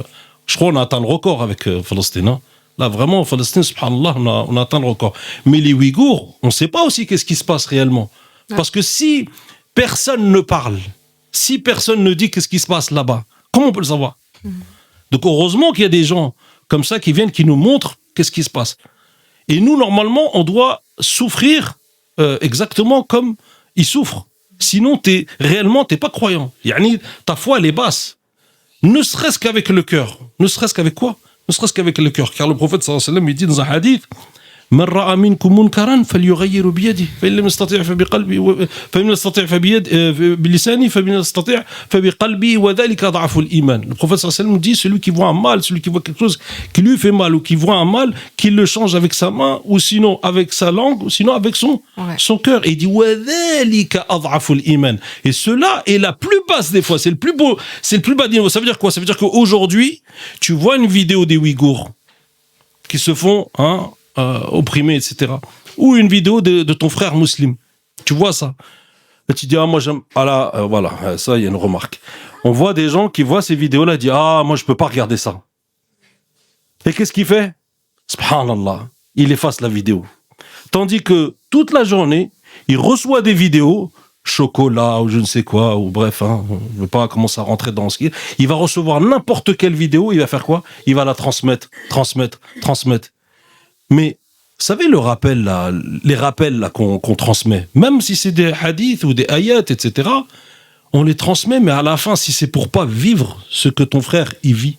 je crois qu'on a atteint le record avec Palestine. Hein. Là, vraiment, Palestine, subhanallah, on a atteint le record. Mais les Ouïghours, on ne sait pas aussi qu'est-ce qui se passe réellement. Ouais. Parce que si personne ne parle, si personne ne dit qu'est-ce qui se passe là-bas, comment on peut le savoir? Donc, heureusement qu'il y a des gens comme ça qui viennent, qui nous montrent qu'est-ce qui se passe. Et nous, normalement, on doit souffrir exactement comme ils souffrent. Sinon, t'es pas croyant. Yani, ta foi, elle est basse. Ne serait-ce qu'avec le cœur. Ne serait-ce qu'avec quoi? Ne serait-ce qu'avec le cœur. Car le prophète sallallahu alayhi wa sallam, il dit dans un hadith, من رأى منكم منكرا فليغير بيده فإن لم يستطع فبقلبه فإن لم يستطع بلسانه فإن يستطع فبقلبه وذلك ضعف الإيمان. Le prophète sallallahu alayhi wa sallam dit, celui qui voit un mal, celui qui voit quelque chose qui lui fait mal ou qui voit un mal, qu'il le change avec sa main ou sinon avec sa langue ou sinon avec son cœur. Et il dit وذلك أضعف الإيمان. Et cela est la plus basse des fois, c'est le plus bas niveau. Ça veut dire quoi? Ça veut dire qu'aujourd'hui, tu vois une vidéo des Ouïghours qui se font opprimés, etc. Ou une vidéo de ton frère musulman. Tu vois ça. Et tu dis, moi j'aime. Ah là, voilà, ça, il y a une remarque. On voit des gens qui voient ces vidéos-là et disent, moi je peux pas regarder ça. Et qu'est-ce qu'il fait? Subhanallah, il efface la vidéo. Tandis que toute la journée, il reçoit des vidéos, chocolat ou je ne sais quoi, ou bref, je ne veux pas commencer à rentrer dans ce qui est. Il va recevoir n'importe quelle vidéo, il va faire quoi? Il va la transmettre. Mais, vous savez, les rappels là, qu'on transmet, même si c'est des hadiths ou des ayats, etc., on les transmet, mais à la fin, si c'est pour pas vivre ce que ton frère y vit,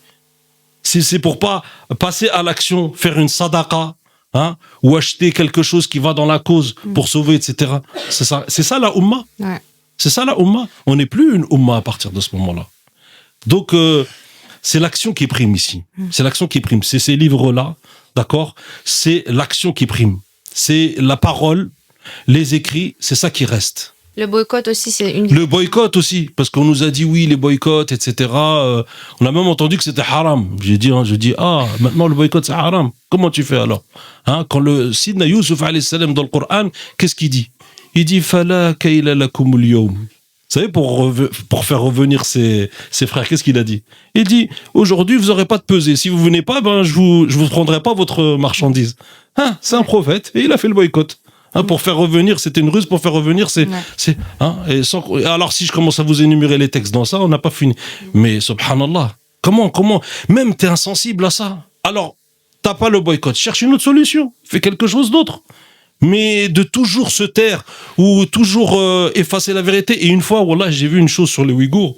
si c'est pour pas passer à l'action, faire une sadaqa, ou acheter quelque chose qui va dans la cause pour sauver, etc., c'est ça la Ummah. Ouais. C'est ça la Ummah. On n'est plus une Ummah à partir de ce moment-là. Donc, c'est l'action qui prime ici. C'est l'action qui prime. C'est ces livres-là. D'accord? C'est l'action qui prime. C'est la parole, les écrits, c'est ça qui reste. Le boycott aussi, c'est une... Le boycott aussi, parce qu'on nous a dit oui, les boycotts, etc. On a même entendu que c'était haram. Je dis, maintenant le boycott c'est haram. Comment tu fais alors? Quand le Sidna Yusuf alayhi salam dans le Coran, qu'est-ce qu'il dit? Il dit, Fala kayla lakum al-yawm. Vous savez, pour faire revenir ses frères, qu'est-ce qu'il a dit? Il dit, aujourd'hui, vous n'aurez pas de pesée. Si vous venez pas, je vous prendrai pas votre marchandise. C'est un prophète, et il a fait le boycott. Pour faire revenir, c'était une ruse pour faire revenir. Alors, si je commence à vous énumérer les textes dans ça, on n'a pas fini. Mais, subhanallah, comment, même t'es insensible à ça. Alors, t'as pas le boycott, cherche une autre solution, fais quelque chose d'autre. Mais de toujours se taire ou toujours effacer la vérité. Et une fois, wallah, j'ai vu une chose sur les Ouïghours.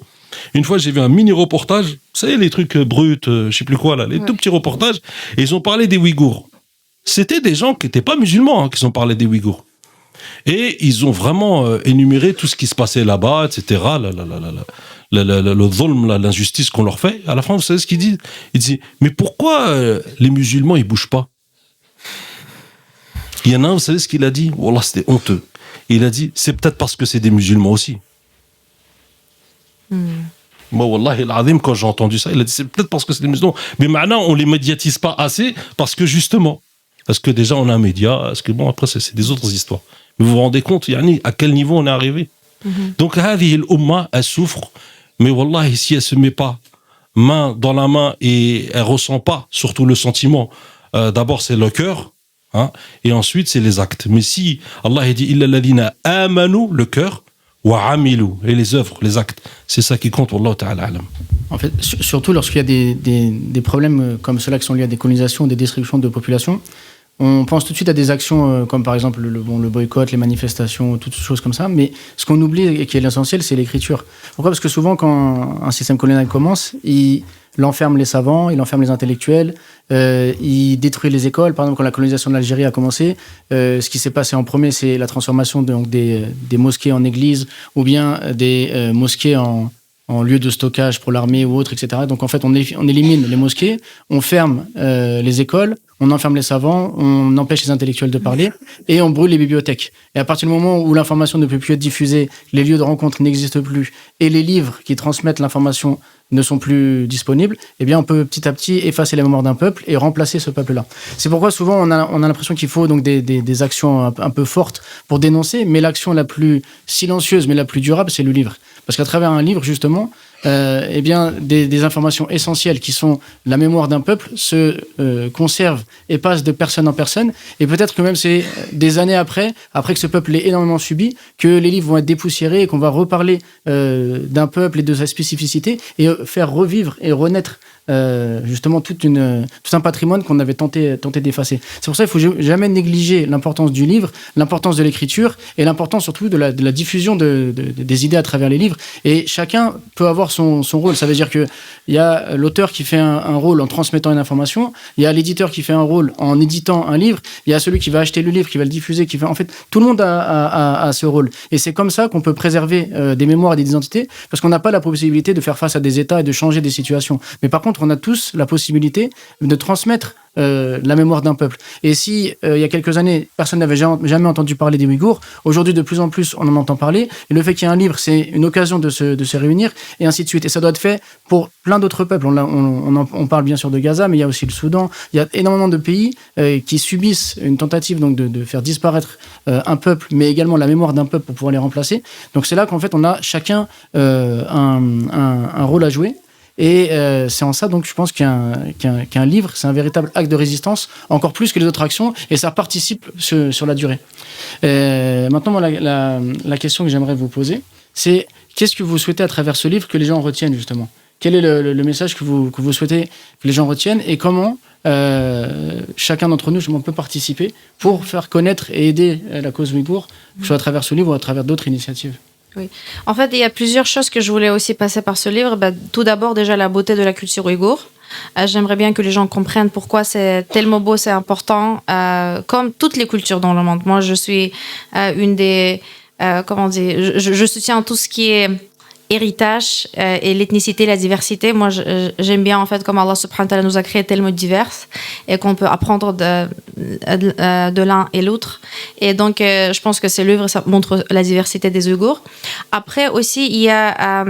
Une fois, j'ai vu un mini-reportage. Vous savez, les trucs bruts, je sais plus quoi, là, les tout petits reportages. Et ils ont parlé des Ouïghours. C'était des gens qui n'étaient pas musulmans qui ont parlé des Ouïghours. Et ils ont vraiment énuméré tout ce qui se passait là-bas, etc. Le dhulm, l'injustice qu'on leur fait. À la fin, vous savez ce qu'ils disent? Ils disent, mais pourquoi les musulmans, ils bougent pas? Il y en a un, vous savez ce qu'il a dit? Wallah, c'était honteux. Il a dit, c'est peut-être parce que c'est des musulmans aussi. Moi, wallahi, l'azim, quand j'ai entendu ça, il a dit, c'est peut-être parce que c'est des musulmans. Mais maintenant, on les médiatise pas assez parce que justement, parce que déjà, on a un média, parce que bon, après, c'est des autres histoires. Mais vous vous rendez compte, yani, à quel niveau on est arrivé? Donc, hadihi l'umma, elle souffre, mais wallahi, si elle se met pas main dans la main et elle ressent pas, surtout le sentiment, d'abord, c'est le cœur. Hein, et ensuite, c'est les actes. Mais si Allah dit illa alladhina amanu, le cœur, wa amilu, et les œuvres, les actes, c'est ça qui compte. Wallahu ta'ala alam. En fait, surtout lorsqu'il y a des problèmes comme ceux-là qui sont liés à des colonisations, des destructions de populations, on pense tout de suite à des actions comme par exemple le boycott, les manifestations, toutes choses comme ça. Mais ce qu'on oublie et qui est l'essentiel, c'est l'écriture. Pourquoi ? Parce que souvent, quand un système colonial commence, il enferme les savants, il enferme les intellectuels, il détruit les écoles. Par exemple, quand la colonisation de l'Algérie a commencé, ce qui s'est passé en premier, c'est la transformation des mosquées en églises ou bien des mosquées en lieu de stockage pour l'armée ou autre, etc. Donc en fait, on élimine les mosquées, on ferme les écoles, on enferme les savants, on empêche les intellectuels de parler et on brûle les bibliothèques. Et à partir du moment où l'information ne peut plus être diffusée, les lieux de rencontre n'existent plus et les livres qui transmettent l'information ne sont plus disponibles, eh bien on peut petit à petit effacer la mémoire d'un peuple et remplacer ce peuple-là. C'est pourquoi souvent on a l'impression qu'il faut donc des actions un peu fortes pour dénoncer, mais l'action la plus silencieuse mais la plus durable, c'est le livre. Parce qu'à travers un livre, justement, eh bien, des informations essentielles qui sont la mémoire d'un peuple se conservent et passent de personne en personne. Et peut-être que même c'est des années après que ce peuple l'ait énormément subi, que les livres vont être dépoussiérés et qu'on va reparler d'un peuple et de sa spécificité et faire revivre et renaître justement tout un patrimoine qu'on avait tenté d'effacer. C'est pour ça qu'il ne faut jamais négliger l'importance du livre, l'importance de l'écriture et l'importance surtout de la diffusion des idées à travers les livres. Et chacun peut avoir son rôle. Ça veut dire qu'il y a l'auteur qui fait un rôle en transmettant une information, il y a l'éditeur qui fait un rôle en éditant un livre, il y a celui qui va acheter le livre, qui va le diffuser, en fait, tout le monde a ce rôle. Et c'est comme ça qu'on peut préserver des mémoires et des identités, parce qu'on n'a pas la possibilité de faire face à des états et de changer des situations. Mais par contre, on a tous la possibilité de transmettre la mémoire d'un peuple. Et si il y a quelques années, personne n'avait jamais entendu parler des Ouïghours, aujourd'hui de plus en plus on en entend parler, et le fait qu'il y ait un livre, c'est une occasion de se réunir, et ainsi de suite. Et ça doit être fait pour plein d'autres peuples. On parle bien sûr de Gaza, mais il y a aussi le Soudan. Il y a énormément de pays qui subissent une tentative donc de faire disparaître un peuple, mais également la mémoire d'un peuple pour pouvoir les remplacer. Donc c'est là qu'en fait on a chacun un rôle à jouer. Et c'est en ça, donc, je pense qu'un livre, c'est un véritable acte de résistance, encore plus que les autres actions, et ça participe sur la durée. Maintenant, moi, la question que j'aimerais vous poser, c'est qu'est-ce que vous souhaitez à travers ce livre que les gens retiennent, justement ? Quel est le message que vous souhaitez que les gens retiennent, et comment chacun d'entre nous, justement, peut participer pour faire connaître et aider la cause ouïghour, que ce soit à travers ce livre ou à travers d'autres initiatives ? Oui. En fait, il y a plusieurs choses que je voulais aussi passer par ce livre. Tout d'abord, déjà, la beauté de la culture ouïghour. J'aimerais bien que les gens comprennent pourquoi c'est tellement beau, c'est important, comme toutes les cultures dans le monde. Moi, je suis une des... je soutiens tout ce qui est héritage et l'ethnicité, la diversité. Moi, j'aime bien, en fait, comme Allah subhanahu wa ta'ala nous a créés tellement divers et qu'on peut apprendre de l'un et l'autre. Et donc, je pense que ce livre, ça montre la diversité des Ouïghours. Après, aussi, il y a...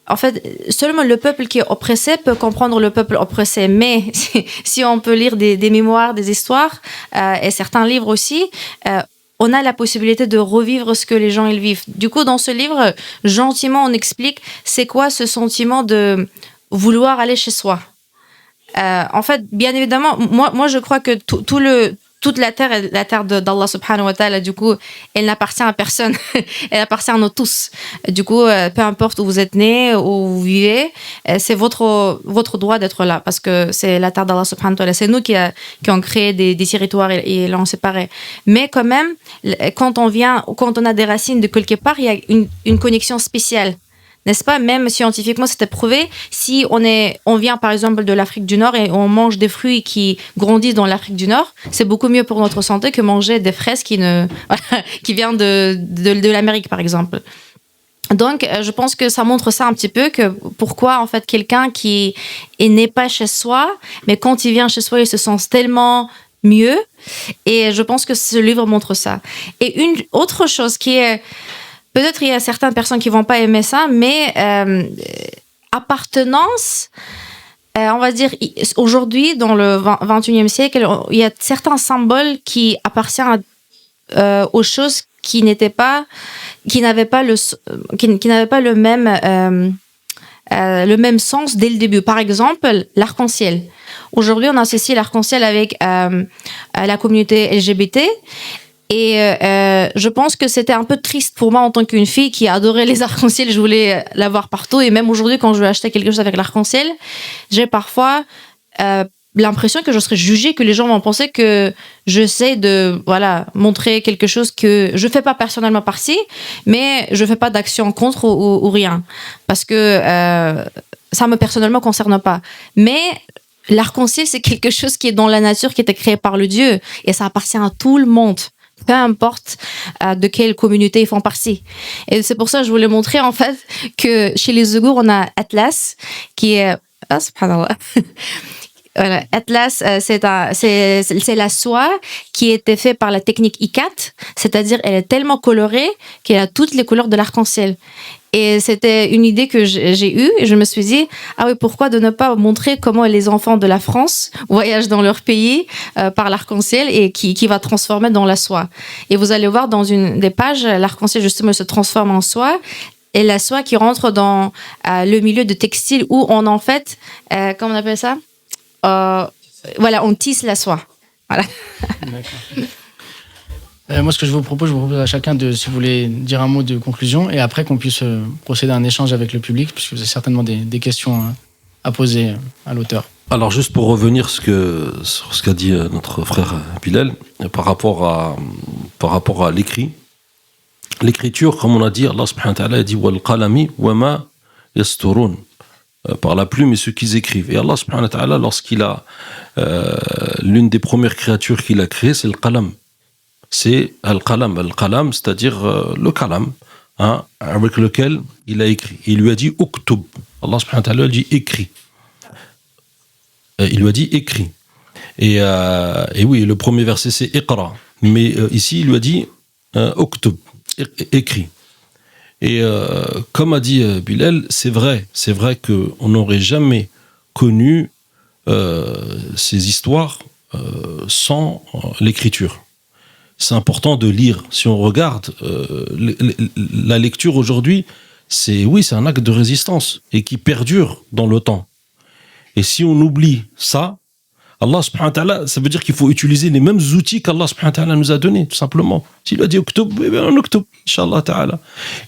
en fait, seulement le peuple qui est oppressé peut comprendre le peuple oppressé. Mais si on peut lire des mémoires, des histoires et certains livres aussi... on a la possibilité de revivre ce que les gens ils vivent. Du coup, dans ce livre, gentiment, on explique c'est quoi ce sentiment de vouloir aller chez soi. En fait, bien évidemment, moi je crois que toute la terre est la terre d'Allah subhanahu wa ta'ala. Du coup, elle n'appartient à personne. Elle appartient à nous tous. Du coup, peu importe où vous êtes né, où vous vivez, c'est votre droit d'être là. Parce que c'est la terre d'Allah subhanahu wa ta'ala. C'est nous qui ont créé des territoires et l'ont séparé. Mais quand même, quand on a des racines de quelque part, il y a une connexion spéciale. N'est-ce pas? Même scientifiquement, c'était prouvé. Si on vient par exemple de l'Afrique du Nord et on mange des fruits qui grandissent dans l'Afrique du Nord, c'est beaucoup mieux pour notre santé que manger des fraises qui viennent de l'Amérique, par exemple. Donc, je pense que ça montre ça un petit peu, que pourquoi, en fait, quelqu'un qui n'est pas chez soi, mais quand il vient chez soi, il se sent tellement mieux. Et je pense que ce livre montre ça. Et une autre chose qui est... Peut-être il y a certaines personnes qui vont pas aimer ça, mais appartenance, on va dire, aujourd'hui, dans le 21e siècle, il y a certains symboles qui appartiennent aux choses qui n'avaient pas le même le même sens dès le début. Par exemple, l'arc-en-ciel. Aujourd'hui, on associe l'arc-en-ciel avec la communauté LGBT. Et je pense que c'était un peu triste pour moi en tant qu'une fille qui adorait les arcs-en-ciel. Je voulais l'avoir partout. Et même aujourd'hui, quand je veux acheter quelque chose avec l'arc-en-ciel, j'ai parfois l'impression que je serais jugée, que les gens vont penser que j'essaie de montrer quelque chose que je fais pas personnellement par-ci, mais je fais pas d'action contre ou rien. Parce que ça me personnellement concerne pas. Mais l'arc-en-ciel, c'est quelque chose qui est dans la nature, qui était créé par le Dieu. Et ça appartient à tout le monde. Peu importe de quelle communauté ils font partie. Et c'est pour ça que je voulais montrer en fait que chez les Ouïghours, on a Atlas qui est... Ah, subhanallah. Voilà. Atlas, c'est la soie qui était faite par la technique ICAT, c'est-à-dire elle est tellement colorée qu'elle a toutes les couleurs de l'arc-en-ciel. Et c'était une idée que j'ai eue et je me suis dit, ah oui, pourquoi de ne pas montrer comment les enfants de la France voyagent dans leur pays par l'arc-en-ciel et qui va transformer dans la soie. Et vous allez voir dans une des pages, l'arc-en-ciel justement se transforme en soie. Et la soie qui rentre dans le milieu de textile où on en fait, comment on appelle ça? On tisse la soie. Voilà. D'accord. Moi, ce que je vous propose à chacun de, si vous voulez, dire un mot de conclusion et après qu'on puisse procéder à un échange avec le public, puisque vous avez certainement des questions à poser à l'auteur. Alors, juste pour revenir sur ce qu'a dit notre frère Bilal, par rapport à l'écriture, comme on a dit, Allah subhanahu wa ta'ala a dit wal qalami wa ma yasturun, par la plume et ceux qu'ils écrivent. Et Allah subhanahu wa ta'ala, lorsqu'il a l'une des premières créatures qu'il a créées, c'est le qalam. C'est al-qalam. Al-qalam, c'est-à-dire le kalam, avec lequel il a écrit. Il lui a dit uktub. Allah subhanahu wa ta'ala dit écrit. Il lui a dit écrit. Et oui, le premier verset c'est iqra. Mais ici, il lui a dit uktub, écrit. Et comme a dit Bilal, c'est vrai qu'on n'aurait jamais connu ces histoires sans l'écriture. C'est important de lire. Si on regarde la lecture aujourd'hui, c'est un acte de résistance et qui perdure dans le temps. Et si on oublie ça, Allah subhanahu wa ta'ala, ça veut dire qu'il faut utiliser les mêmes outils qu'Allah subhanahu wa ta'ala nous a donnés, tout simplement. S'il a dit uktub, on uktub, inshallah ta'ala.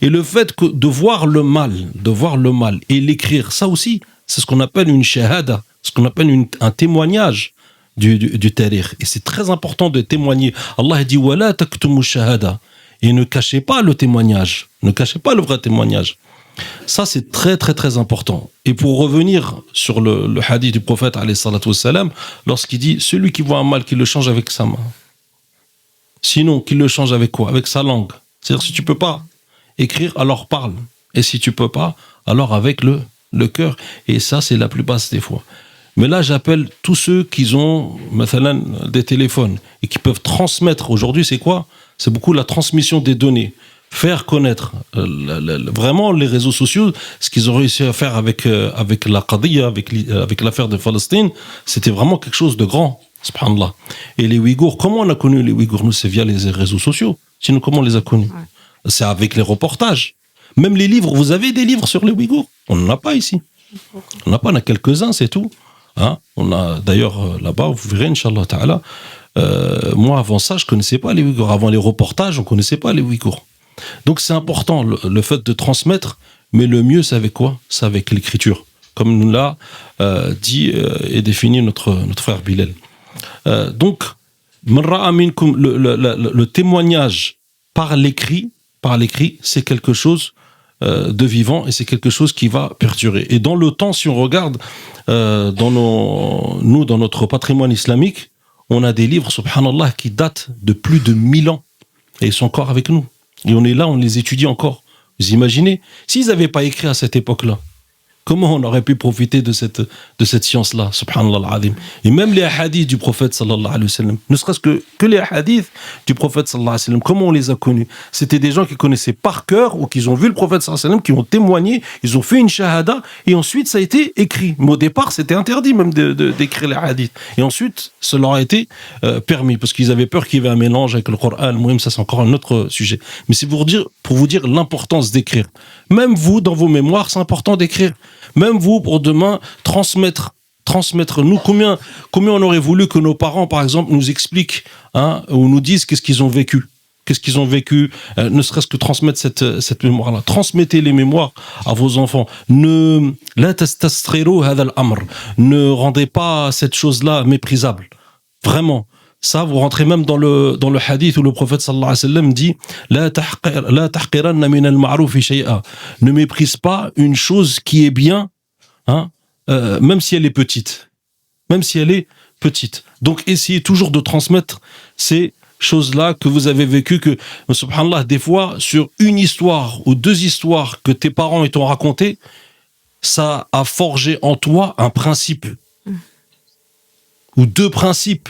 Et le fait de voir le mal et l'écrire, ça aussi, c'est ce qu'on appelle une shahada, ce qu'on appelle un témoignage du tarikh. Et c'est très important de témoigner. Allah dit wala taktumu shahada. Et ne cachez pas le témoignage. Ne cachez pas le vrai témoignage. Ça, c'est très, très, très important. Et pour revenir sur le hadith du prophète, alayhi salatu wassalam, lorsqu'il dit celui qui voit un mal, qu'il le change avec sa main. Sinon, qu'il le change avec quoi? Avec sa langue. C'est-à-dire, si tu peux pas écrire, alors parle. Et si tu peux pas, alors avec le cœur. Et ça, c'est la plus basse des fois. Mais là, j'appelle tous ceux qui ont des téléphones et qui peuvent transmettre. Aujourd'hui, c'est quoi? C'est beaucoup la transmission des données. Faire connaître vraiment les réseaux sociaux, ce qu'ils ont réussi à faire avec la Qadiyya, avec l'affaire de Palestine, c'était vraiment quelque chose de grand, subhanallah. Et les Ouïghours, comment on a connu les Ouïghours? Nous, c'est via les réseaux sociaux. Sinon, comment on les a connus? C'est avec les reportages. Même les livres, vous avez des livres sur les Ouïghours? On n'en a pas ici. On n'en a pas, on a quelques-uns, c'est tout. On a d'ailleurs là-bas, vous verrez, Inch'Allah Ta'ala, moi avant ça, je ne connaissais pas les Ouïghours. Avant les reportages, on ne connaissait pas les Ouïghours. Donc c'est important le fait de transmettre, mais le mieux c'est avec quoi? C'est avec l'écriture, comme nous l'a dit et défini notre frère Bilal. Donc le témoignage par l'écrit, c'est quelque chose de vivant et c'est quelque chose qui va perdurer. Et dans le temps, si on regarde dans notre patrimoine islamique, on a des livres, subhanallah, qui datent de plus de 1000 ans et ils sont encore avec nous. Et on est là, on les étudie encore. Vous imaginez? S'ils n'avaient pas écrit à cette époque-là, comment on aurait pu profiter de cette science-là, subhanallah al-azim. Et même les hadiths du prophète sallallahu alayhi wa sallam, ne serait-ce que les hadiths du prophète sallallahu alayhi wa sallam, comment on les a connus? C'était des gens qui connaissaient par cœur ou qui ont vu le prophète sallallahu alayhi wa sallam, qui ont témoigné, ils ont fait une shahada et ensuite ça a été écrit. Mais au départ, c'était interdit même d'écrire les hadiths. Et ensuite, ça leur a été permis parce qu'ils avaient peur qu'il y ait un mélange avec le Coran. Moi, ça c'est encore un autre sujet. Mais c'est pour vous dire l'importance d'écrire. Même vous, dans vos mémoires, c'est important d'écrire. Même vous, pour demain, transmettre. Nous, combien on aurait voulu que nos parents, par exemple, nous expliquent, ou nous disent qu'est-ce qu'ils ont vécu. Ne serait-ce que transmettre cette mémoire-là. Transmettez les mémoires à vos enfants. Ne rendez pas cette chose-là méprisable. Vraiment. Ça, vous rentrez même dans le hadith où le prophète sallallahu alayhi wa sallam dit la tahqiranna min al-ma'ruf shay'a. Ne méprise pas une chose qui est bien, même si elle est petite. Donc, essayez toujours de transmettre ces choses-là que vous avez vécues, que, subhanallah, des fois, sur une histoire ou deux histoires que tes parents t'ont racontées, ça a forgé en toi un principe. Ou deux principes.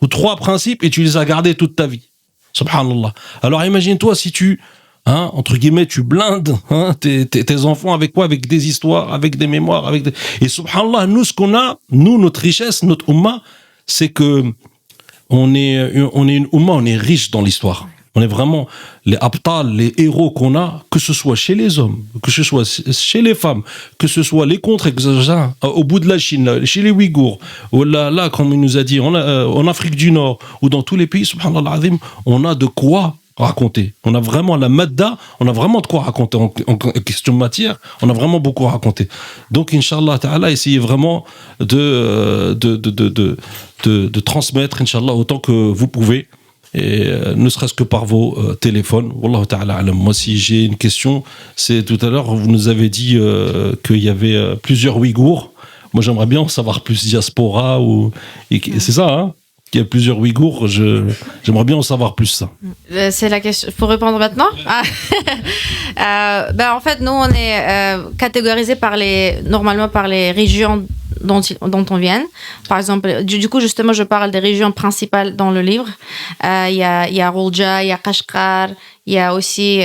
Ou trois principes, et tu les as gardés toute ta vie. Subhanallah. Alors, imagine-toi si tu... entre guillemets, tu blindes tes enfants avec quoi? Avec des histoires, avec des mémoires, et subhanallah, nous, ce qu'on a, notre richesse, notre umma, c'est que on est une umma, on est riche dans l'histoire. On est vraiment les abtal, les héros qu'on a, que ce soit chez les hommes, que ce soit chez les femmes, que ce soit les contre-exagérations, au bout de la Chine, chez les Ouïghours, ou là, comme il nous a dit, en Afrique du Nord, ou dans tous les pays, subhanallah azim, on a de quoi raconter. On a vraiment la madda, on a vraiment de quoi raconter en question de matière, on a vraiment beaucoup à raconter. Donc, Inch'Allah ta'ala, essayez vraiment de transmettre, Inch'Allah, autant que vous pouvez, et ne serait-ce que par vos téléphones. Wallahu ta'ala alam. Moi, si j'ai une question, c'est tout à l'heure, vous nous avez dit qu'il y avait plusieurs Ouïghours. Moi, j'aimerais bien en savoir plus, diaspora, c'est ça, Il y a plusieurs Ouïghours, j'aimerais bien en savoir plus, ça. C'est la question. Pour répondre maintenant, en fait, nous, on est catégorisés normalement par les régions dont on vient. Par exemple, du coup, justement, je parle des régions principales dans le livre. Il y a Roulja, il y a Kashgar, il y a aussi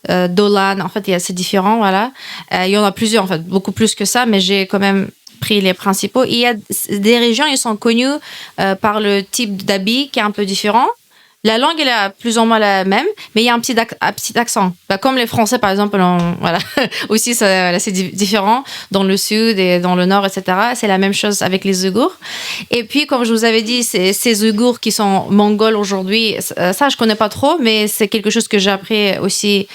Dolan. En fait, c'est différent, voilà. Il y en a plusieurs, en fait, beaucoup plus que ça, mais j'ai quand même pris les principaux. Il y a des régions, ils sont connus par le type d'habit qui est un peu différent. La langue, elle est plus ou moins la même, mais il y a un petit accent. Comme les Français, par exemple, voilà. Aussi, c'est différent dans le sud et dans le nord, etc. C'est la même chose avec les Ouïghours. Et puis, comme je vous avais dit, ces Ouïghours qui sont mongols aujourd'hui, ça, je connais pas trop, mais c'est quelque chose que j'ai appris aussi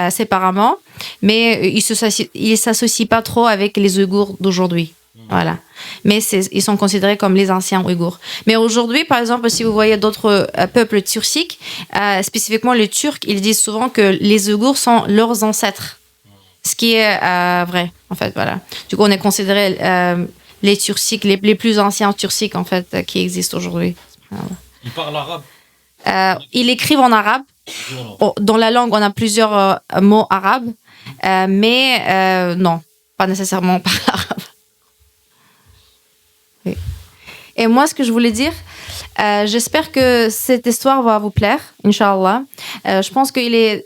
séparément. Mais ils s'associent pas trop avec les Ouïghours d'aujourd'hui. Voilà. Mais ils sont considérés comme les anciens Ouïghours. Mais aujourd'hui, par exemple, si vous voyez d'autres peuples turciques, spécifiquement les Turcs, ils disent souvent que les Ouïghours sont leurs ancêtres. Ce qui est vrai, en fait, voilà. Du coup, on est considérés les Turciques, les plus anciens Turciques, en fait, qui existent aujourd'hui. Voilà. Ils parlent arabe? Ils écrivent en arabe. Dans la langue, on a plusieurs mots arabes, mais non, pas nécessairement par arabe. Et moi, ce que je voulais dire, j'espère que cette histoire va vous plaire, Inch'Allah. Je pense qu'il est,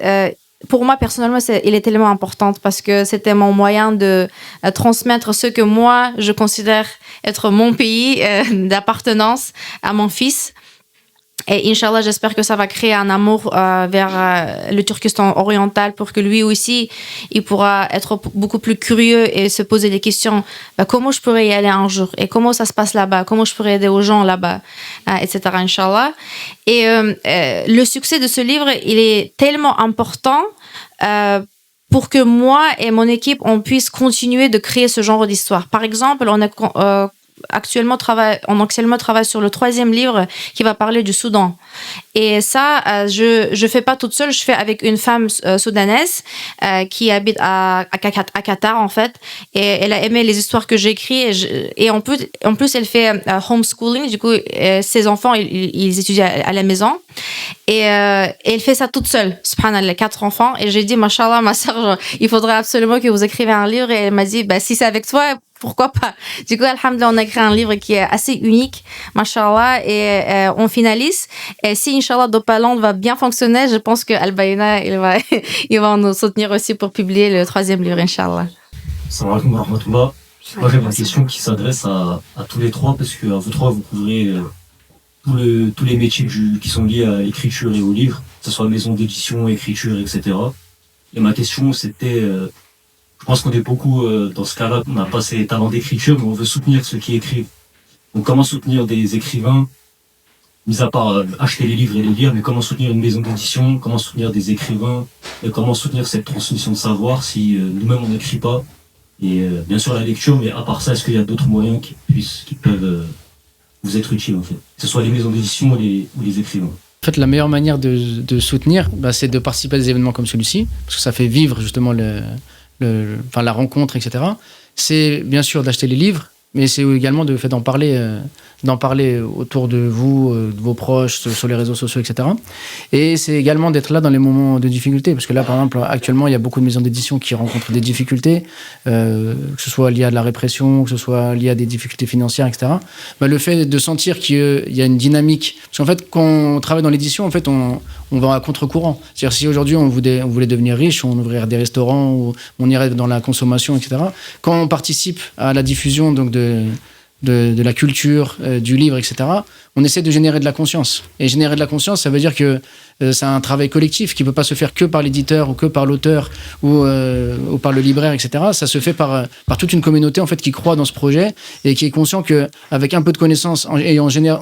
pour moi personnellement, il est tellement important parce que c'était mon moyen de transmettre ce que moi, je considère être mon pays d'appartenance à mon fils. Et Inch'Allah, j'espère que ça va créer un amour vers le Turkestan oriental pour que lui aussi, il pourra être beaucoup plus curieux et se poser des questions. Comment je pourrais y aller un jour? Et comment ça se passe là-bas? Comment je pourrais aider aux gens là-bas? Etc. Inch'Allah. Et le succès de ce livre, il est tellement important pour que moi et mon équipe, on puisse continuer de créer ce genre d'histoire. Par exemple, on a... actuellement travaille sur le 3e livre qui va parler du Soudan. Et ça, je fais pas toute seule, je fais avec une femme soudanaise qui habite à Qatar, en fait. Et elle a aimé les histoires que j'écris. Et en plus, elle fait homeschooling. Du coup, ses enfants, ils étudient à la maison. Et elle fait ça toute seule, subhanallah, 4 enfants. Et j'ai dit, mashallah, ma soeur, il faudrait absolument que vous écrivez un livre. Et elle m'a dit, si c'est avec toi, pourquoi pas? Du coup, alhamdoulilah, on a écrit un livre qui est assez unique, mashallah, et on finalise. Et si, Inch'Allah, Dopaland va bien fonctionner, je pense que Al-Bayyinah, il va nous soutenir aussi pour publier le 3e livre, Inch'Allah. Salam alaikum wa rahmatullah. J'ai ma question qui s'adresse à tous les trois, parce que à vous trois, vous couvrez tous les métiers qui sont liés à l'écriture et au livre, que ce soit maison d'édition, écriture, etc. Et ma question, c'était, je pense qu'on est beaucoup dans ce cas-là, on n'a pas ces talents d'écriture, mais on veut soutenir ceux qui écrivent. Donc comment soutenir des écrivains, mis à part acheter les livres et les lire, mais comment soutenir une maison d'édition, comment soutenir des écrivains, et comment soutenir cette transmission de savoir si nous-mêmes on n'écrit pas. Et bien sûr la lecture, mais à part ça, est-ce qu'il y a d'autres moyens qui peuvent vous être utiles en fait, que ce soit les maisons d'édition ou les écrivains? En fait, la meilleure manière de soutenir, c'est de participer à des événements comme celui-ci, parce que ça fait vivre justement la rencontre, etc. C'est bien sûr d'acheter les livres, mais c'est également d'en parler autour de vous, de vos proches, sur les réseaux sociaux, etc. Et c'est également d'être là dans les moments de difficulté, parce que là, par exemple, actuellement, il y a beaucoup de maisons d'édition qui rencontrent des difficultés, que ce soit lié à de la répression, que ce soit lié à des difficultés financières, etc. Le fait de sentir qu'il y a une dynamique, parce qu'en fait, quand on travaille dans l'édition, en fait, on va à contre-courant. C'est-à-dire, si aujourd'hui on voulait devenir riche, on ouvrirait des restaurants, ou on irait dans la consommation, etc. Quand on participe à la diffusion donc de la culture, du livre, etc., on essaie de générer de la conscience. Et générer de la conscience, ça veut dire que c'est un travail collectif qui ne peut pas se faire que par l'éditeur ou que par l'auteur ou par le libraire, etc. Ça se fait par toute une communauté en fait, qui croit dans ce projet et qui est conscient qu'avec un peu de connaissances,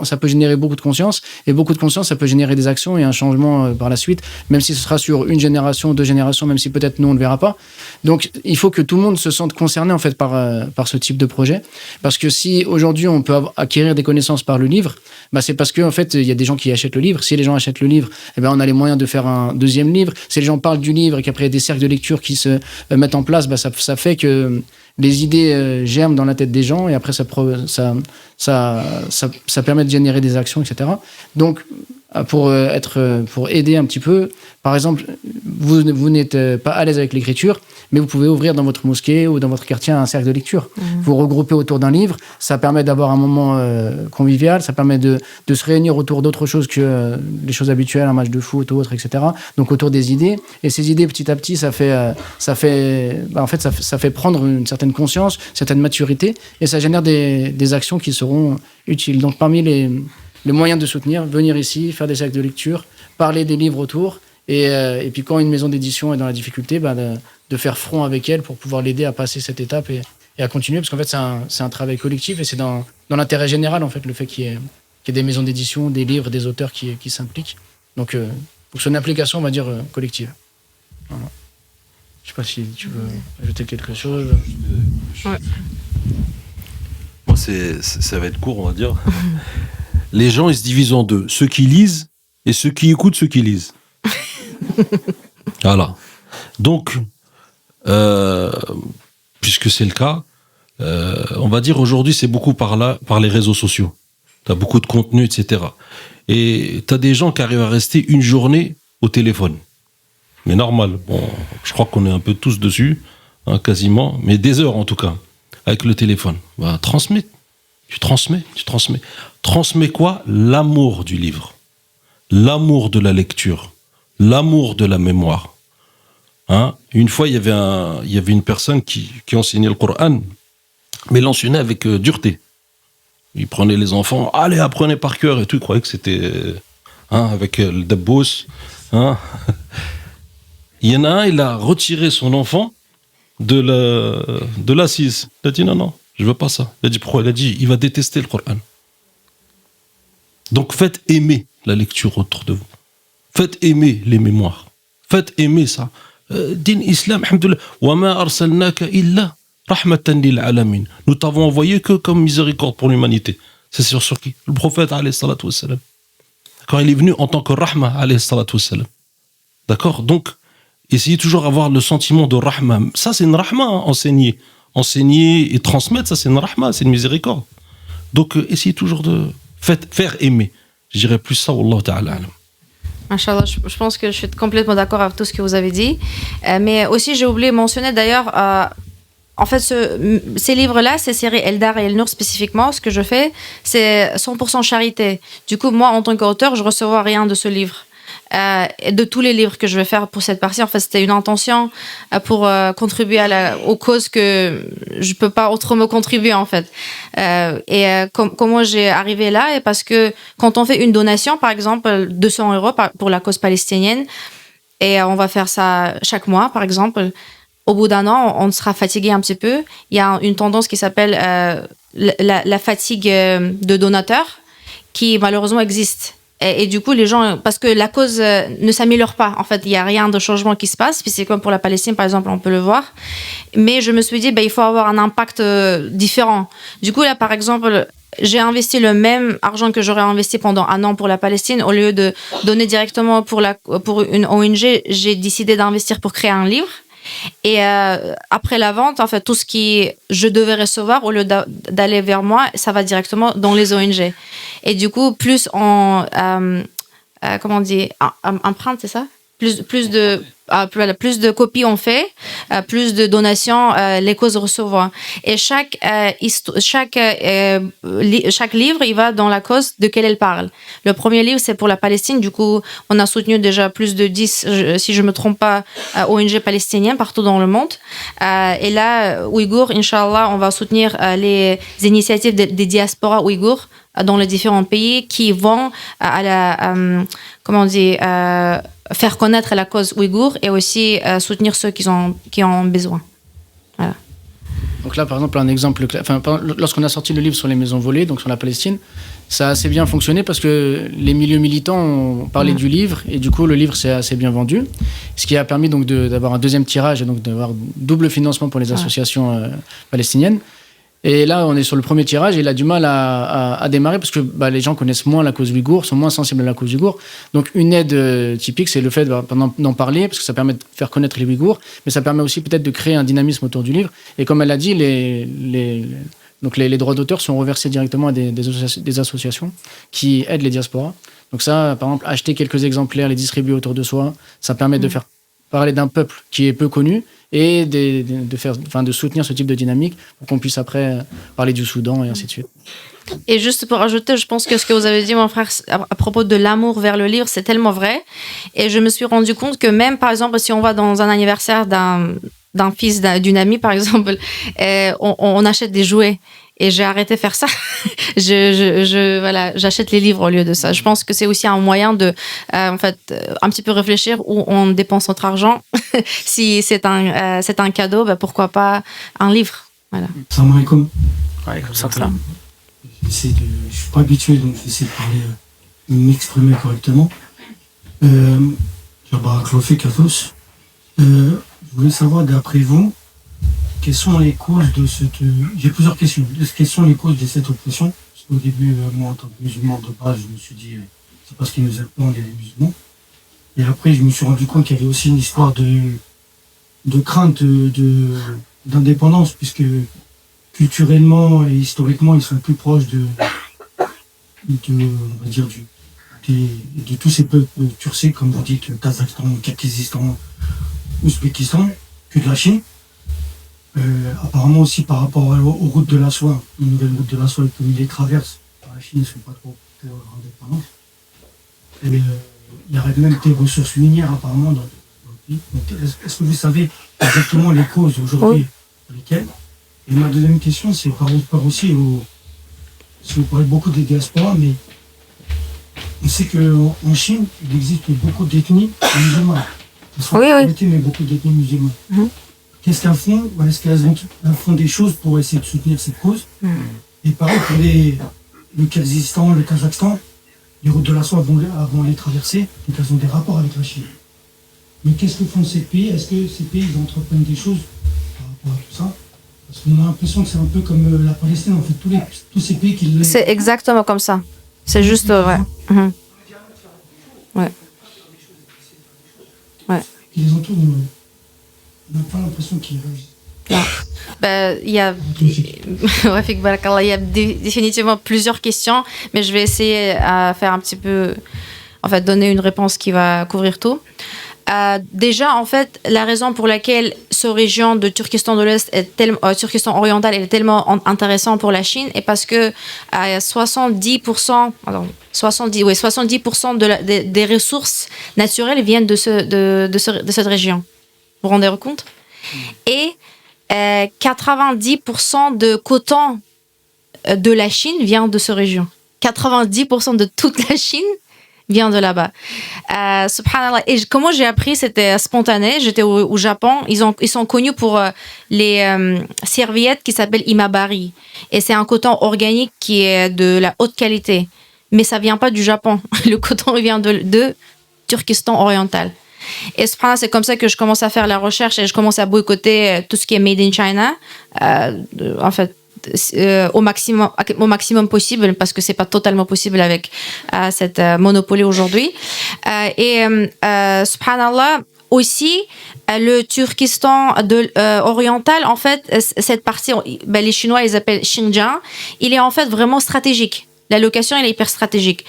ça peut générer beaucoup de conscience. Et beaucoup de conscience, ça peut générer des actions et un changement par la suite, même si ce sera sur une génération, 2 générations, même si peut-être nous, on ne le verra pas. Donc, il faut que tout le monde se sente concerné en fait, par ce type de projet. Parce que si aujourd'hui, on peut acquérir des connaissances par le livre, c'est parce qu'en fait, il y a des gens qui achètent le livre. Si les gens achètent le livre, on a les moyens de faire un deuxième livre. Si les gens parlent du livre et qu'après, il y a des cercles de lecture qui se mettent en place, ça fait que les idées germent dans la tête des gens et après, ça permet de générer des actions, etc. Donc, pour aider un petit peu, par exemple, vous n'êtes pas à l'aise avec l'écriture, mais vous pouvez ouvrir dans votre mosquée ou dans votre quartier un cercle de lecture. Vous regroupez autour d'un livre, ça permet d'avoir un moment convivial, ça permet de se réunir autour d'autres choses que les choses habituelles, un match de foot ou autre, etc. Donc autour des idées. Et ces idées, petit à petit, ça fait prendre une certaine conscience, une certaine maturité, et ça génère des actions qui seront utiles. Donc parmi les moyens de soutenir, venir ici, faire des cercles de lecture, parler des livres autour, et puis quand une maison d'édition est dans la difficulté, de faire front avec elle pour pouvoir l'aider à passer cette étape et à continuer, parce qu'en fait c'est un travail collectif et c'est dans l'intérêt général en fait le fait qu'il y ait des maisons d'édition, des livres, des auteurs qui s'impliquent. Donc c'est une application on va dire collective. Voilà. Je sais pas si tu veux ajouter quelque chose. Ouais. Moi ça va être court on va dire. Les gens ils se divisent en deux, ceux qui lisent et ceux qui écoutent ceux qui lisent. Voilà. Donc puisque c'est le cas, on va dire aujourd'hui c'est beaucoup par les réseaux sociaux. T'as beaucoup de contenu, etc. Et t'as des gens qui arrivent à rester une journée au téléphone. Mais normal. Bon, je crois qu'on est un peu tous dessus, hein, quasiment, mais des heures en tout cas, avec le téléphone. Transmets. Tu transmets. Transmets quoi? L'amour du livre, l'amour de la lecture, l'amour de la mémoire. Hein? Une fois, il y avait une personne qui enseignait le Coran, mais l'enseignait avec dureté. Il prenait les enfants, allez, apprenez par cœur et tout. Il croyait que c'était avec le dabbous. Hein? Il y en a un, il a retiré son enfant de l'assise. Il a dit non, je veux pas ça. Il a dit pourquoi? Il a dit il va détester le Coran. Donc faites aimer la lecture autour de vous. Faites aimer les mémoires. Faites aimer ça. Din Islam, alhamdoulilah. Wa ma arsalnaka illa rahmatan lil alamin. Nous t'avons envoyé que comme miséricorde pour l'humanité. C'est sur qui? Le prophète alayhi salatu wassalam. Quand il est venu en tant que rahma alayhi salatu wassalam. D'accord? Donc essayez toujours d'avoir le sentiment de rahma. Ça c'est une rahma, hein, enseigner et transmettre, ça c'est une rahma, c'est une miséricorde. Donc essayez toujours de faire aimer. Je dirais plus ça, wallahu ta'ala alam. Inch'Allah, je pense que je suis complètement d'accord avec tout ce que vous avez dit. Mais aussi, j'ai oublié de mentionner d'ailleurs, en fait, ces livres-là, ces séries Eldar et Elnour spécifiquement, ce que je fais, c'est 100% charité. Du coup, moi, en tant qu'auteur, je ne reçois rien de ce livre. De tous les livres que je vais faire pour cette partie, en fait, c'était une intention pour contribuer aux causes que je peux pas autrement contribuer, en fait. Comment j'ai arrivé là, et parce que quand on fait une donation, par exemple, 200 € pour la cause palestinienne, Et on va faire ça chaque mois, par exemple. Au bout d'un an, on sera fatigué un petit peu. Il y a une tendance qui s'appelle la fatigue de donateur, qui malheureusement existe. Et du coup, les gens, parce que la cause ne s'améliore pas. En fait, il n'y a rien de changement qui se passe. Puis c'est comme pour la Palestine, par exemple, on peut le voir. Mais je me suis dit, il faut avoir un impact différent. Du coup, là, par exemple, j'ai investi le même argent que j'aurais investi pendant un an pour la Palestine. Au lieu de donner directement pour une ONG, j'ai décidé d'investir pour créer un livre. Et après la vente, en fait, tout ce qui je devais recevoir, au lieu d'aller vers moi, ça va directement dans les ONG. Et du coup, plus on, comment on dit, empreinte, c'est ça? Plus de copies on fait, plus de donations les causes reçoivent. Et chaque livre, il va dans la cause de quelle elle parle. Le premier livre, c'est pour la Palestine. Du coup, on a soutenu déjà plus de 10, si je me trompe pas, ONG palestiniennes partout dans le monde. Et là, Ouïghours, Inch'Allah, on va soutenir les initiatives des diasporas ouïghours dans les différents pays qui vont faire connaître la cause ouïghour et aussi soutenir ceux qui ont besoin. Voilà. Donc là, par exemple, un exemple, lorsqu'on a sorti le livre sur les maisons volées, donc sur la Palestine, ça a assez bien fonctionné parce que les milieux militants ont parlé du livre et du coup, le livre s'est assez bien vendu. Ce qui a permis donc d'avoir un deuxième tirage et donc d'avoir double financement pour les associations palestiniennes. Et là, on est sur le premier tirage et il a du mal à démarrer parce que les gens connaissent moins la cause ouïghour, sont moins sensibles à la cause ouïghour. Donc, une aide typique, c'est le fait d'en parler parce que ça permet de faire connaître les Ouïghours, mais ça permet aussi peut-être de créer un dynamisme autour du livre. Et comme elle a dit, les droits d'auteur sont reversés directement à des associations qui aident les diasporas. Donc ça, par exemple, acheter quelques exemplaires, les distribuer autour de soi, ça permet de faire parler d'un peuple qui est peu connu et de soutenir ce type de dynamique pour qu'on puisse après parler du Soudan et ainsi de suite. Et juste pour ajouter, je pense que ce que vous avez dit, mon frère, à propos de l'amour vers le livre, c'est tellement vrai. Et je me suis rendu compte que même, par exemple, si on va dans un anniversaire d'un fils d'une amie, par exemple, on achète des jouets. Et j'ai arrêté de faire ça. J'achète les livres au lieu de ça. Je pense que c'est aussi un moyen de, un petit peu réfléchir où on dépense notre argent. Si c'est un cadeau, pourquoi pas un livre. Voilà. Salam alaikum. Ça. Je suis pas habitué, donc je vais essayer de parler, m'exprimer correctement. Je voulais savoir, d'après vous, quelles sont les causes de cette... J'ai plusieurs questions. Quelles sont les causes de cette oppression? Parce qu'au début, moi, en tant que musulman de base, je me suis dit, c'est parce qu'ils nous appellent les musulmans. Et après, je me suis rendu compte qu'il y avait aussi une histoire de crainte d'indépendance, puisque culturellement et historiquement, ils sont plus proches on va dire, de tous ces peuples turcs, comme vous dites, Kazakhstan, Kirghizistan, Ouzbékistan, que de la Chine. Apparemment aussi par rapport aux routes de la soie, les nouvelles routes de la soie, comme ils les traversent, la Chine ne sont pas trop pour l'indépendance. Il y aurait même des ressources minières apparemment dans le pays. Donc, est-ce que vous savez exactement les causes aujourd'hui lesquelles? Et ma deuxième question, c'est par rapport aussi si vous parlez beaucoup des diasporas, mais on sait qu'en Chine, il existe beaucoup d'ethnies musulmanes. Mais beaucoup d'ethnies musulmanes. Qu'est-ce qu'elles font? Est-ce qu'elles font des choses pour essayer de soutenir cette cause? Et pareil pour le Kirghizistan, le Kazakhstan, les routes de la soie avant les traverser, donc elles ont des rapports avec la Chine. Mais qu'est-ce que font ces pays? Est-ce que ces pays entreprennent des choses par rapport à tout ça? Parce qu'on a l'impression que c'est un peu comme la Palestine, en fait, tous ces pays qui... C'est exactement comme ça. C'est juste, ouais. Qui les entourent, on n'a pas l'impression qu'ils réagissent. Il y a définitivement plusieurs questions, mais je vais essayer à faire un petit peu, donner une réponse qui va couvrir tout. Déjà, en fait, la raison pour laquelle cette région de Turkestan de l'Est Turkestan oriental est tellement intéressante pour la Chine est parce que 70% des ressources naturelles viennent de cette région. Vous vous rendez compte? Et 90% de coton de la Chine vient de cette région. 90% de toute la Chine vient de là-bas. Subhanallah. Et comment j'ai appris, c'était spontané. J'étais au Japon. Ils sont connus pour les serviettes qui s'appellent Imabari. Et c'est un coton organique qui est de la haute qualité. Mais ça vient pas du Japon. Le coton vient de Turkestan oriental. Et c'est comme ça que je commence à faire la recherche et je commence à boycotter tout ce qui est made in China. En fait, au maximum possible, parce que c'est pas totalement possible avec cette monopolie aujourd'hui. Subhanallah, aussi, le Turkestan oriental, en fait, cette partie, les Chinois, ils appellent Xinjiang, il est en fait vraiment stratégique. La location, elle est hyper stratégique.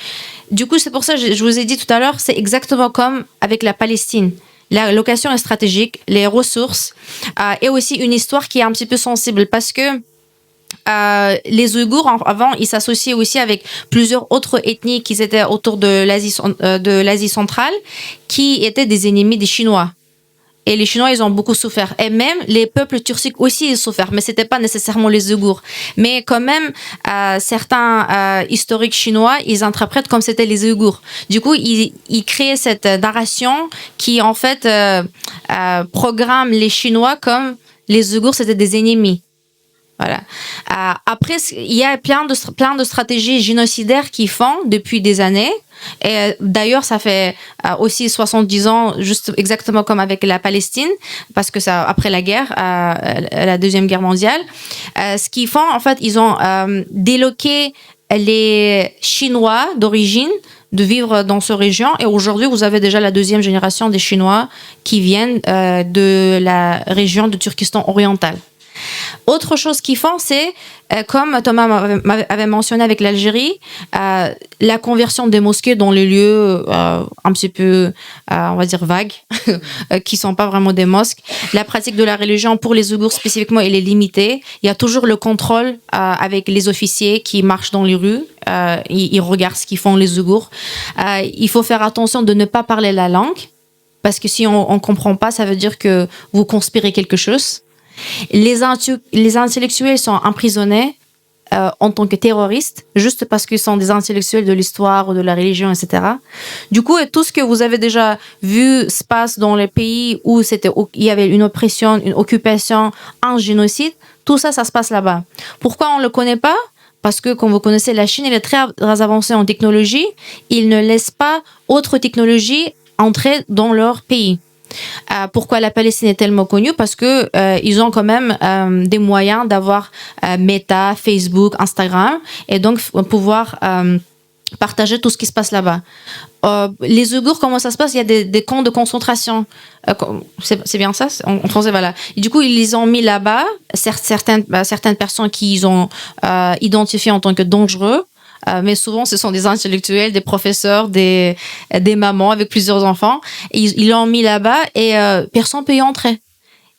Du coup, c'est pour ça que je vous ai dit tout à l'heure, c'est exactement comme avec la Palestine. La location est stratégique, les ressources, et aussi une histoire qui est un petit peu sensible, parce que les Ouïghours, avant, ils s'associaient aussi avec plusieurs autres ethnies qui étaient autour de l'Asie centrale, qui étaient des ennemis des Chinois. Et les Chinois, ils ont beaucoup souffert. Et même les peuples turciques aussi, ils souffrent. Mais c'était pas nécessairement les Ouïghours. Mais quand même, certains historiques chinois, ils interprètent comme c'était les Ouïghours. Du coup, ils créent cette narration qui, en fait, programme les Chinois comme les Ouïghours, c'était des ennemis. Voilà. Après, il y a plein de stratégies génocidaires qu'ils font depuis des années. Et d'ailleurs, ça fait aussi 70 ans, juste exactement comme avec la Palestine, parce que ça, après la guerre, la Deuxième Guerre mondiale, ce qu'ils font, en fait, ils ont déloqué les Chinois d'origine de vivre dans cette région. Et aujourd'hui, vous avez déjà la deuxième génération des Chinois qui viennent de la région de Turkestan oriental. Autre chose qu'ils font, c'est, comme Thomas avait mentionné avec l'Algérie, la conversion des mosquées dans les lieux un petit peu, on va dire, vagues, qui ne sont pas vraiment des mosques. La pratique de la religion pour les Ouïghours spécifiquement, elle est limitée. Il y a toujours le contrôle avec les officiers qui marchent dans les rues. Ils regardent ce qu'ils font les Ouïghours. Il faut faire attention de ne pas parler la langue, parce que si on ne comprend pas, ça veut dire que vous conspirez quelque chose. Les intellectuels sont emprisonnés en tant que terroristes, juste parce qu'ils sont des intellectuels de l'histoire ou de la religion, etc. Du coup, tout ce que vous avez déjà vu se passe dans les pays où il y avait une oppression, une occupation, un génocide, tout ça, ça se passe là-bas. Pourquoi on ne le connaît pas ? Parce que, comme vous connaissez, la Chine, elle est très avancée en technologie. Ils ne laissent pas autre technologie entrer dans leur pays. Pourquoi la Palestine est tellement connue? Parce que ils ont quand même des moyens d'avoir Meta, Facebook, Instagram, et donc pouvoir partager tout ce qui se passe là-bas. Les Ouïghours, comment ça se passe? Il y a des camps de concentration. C'est bien ça? En français, voilà. Et du coup, ils les ont mis là-bas. Certaines personnes qu'ils ont identifiées en tant que dangereux. Mais souvent, ce sont des intellectuels, des professeurs, des mamans avec plusieurs enfants. Et ils l'ont mis là-bas et personne ne peut y entrer.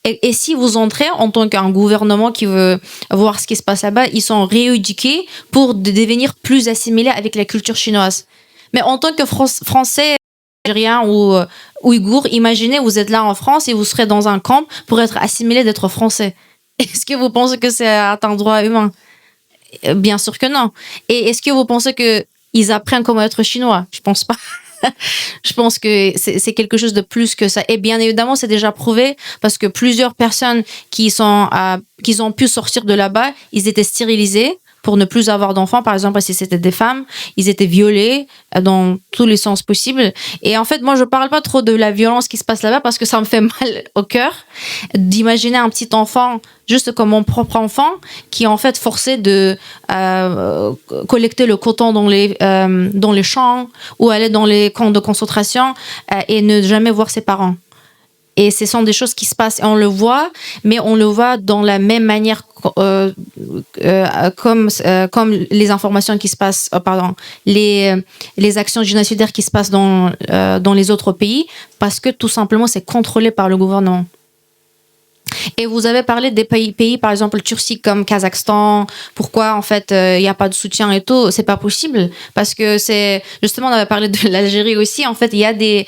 Et si vous entrez en tant qu'un gouvernement qui veut voir ce qui se passe là-bas, ils sont rééduqués pour devenir plus assimilés avec la culture chinoise. Mais en tant que Français, Algériens ou Ouïghours, imaginez, vous êtes là en France et vous serez dans un camp pour être assimilé d'être Français. Est-ce que vous pensez que c'est un droit humain? Bien sûr que non. Et est-ce que vous pensez qu'ils apprennent comment être chinois? Je pense pas. Je pense que c'est quelque chose de plus que ça. Et bien évidemment, c'est déjà prouvé parce que plusieurs personnes qui ont pu sortir de là-bas, ils étaient stérilisés pour ne plus avoir d'enfants. Par exemple, si c'était des femmes, ils étaient violés dans tous les sens possibles. Et en fait, moi, je parle pas trop de la violence qui se passe là-bas parce que ça me fait mal au cœur d'imaginer un petit enfant, juste comme mon propre enfant, qui est en fait forcé de collecter le coton dans les champs ou aller dans les camps de concentration et ne jamais voir ses parents. Et ce sont des choses qui se passent et on le voit, mais on le voit dans la même manière comme les informations qui se passent, les actions génocidaires qui se passent dans les autres pays, parce que tout simplement c'est contrôlé par le gouvernement. Et vous avez parlé des pays, par exemple le Turquie comme Kazakhstan. Pourquoi en fait il n'y a pas de soutien et tout? C'est pas possible parce que c'est justement, on avait parlé de l'Algérie aussi. En fait, il y a des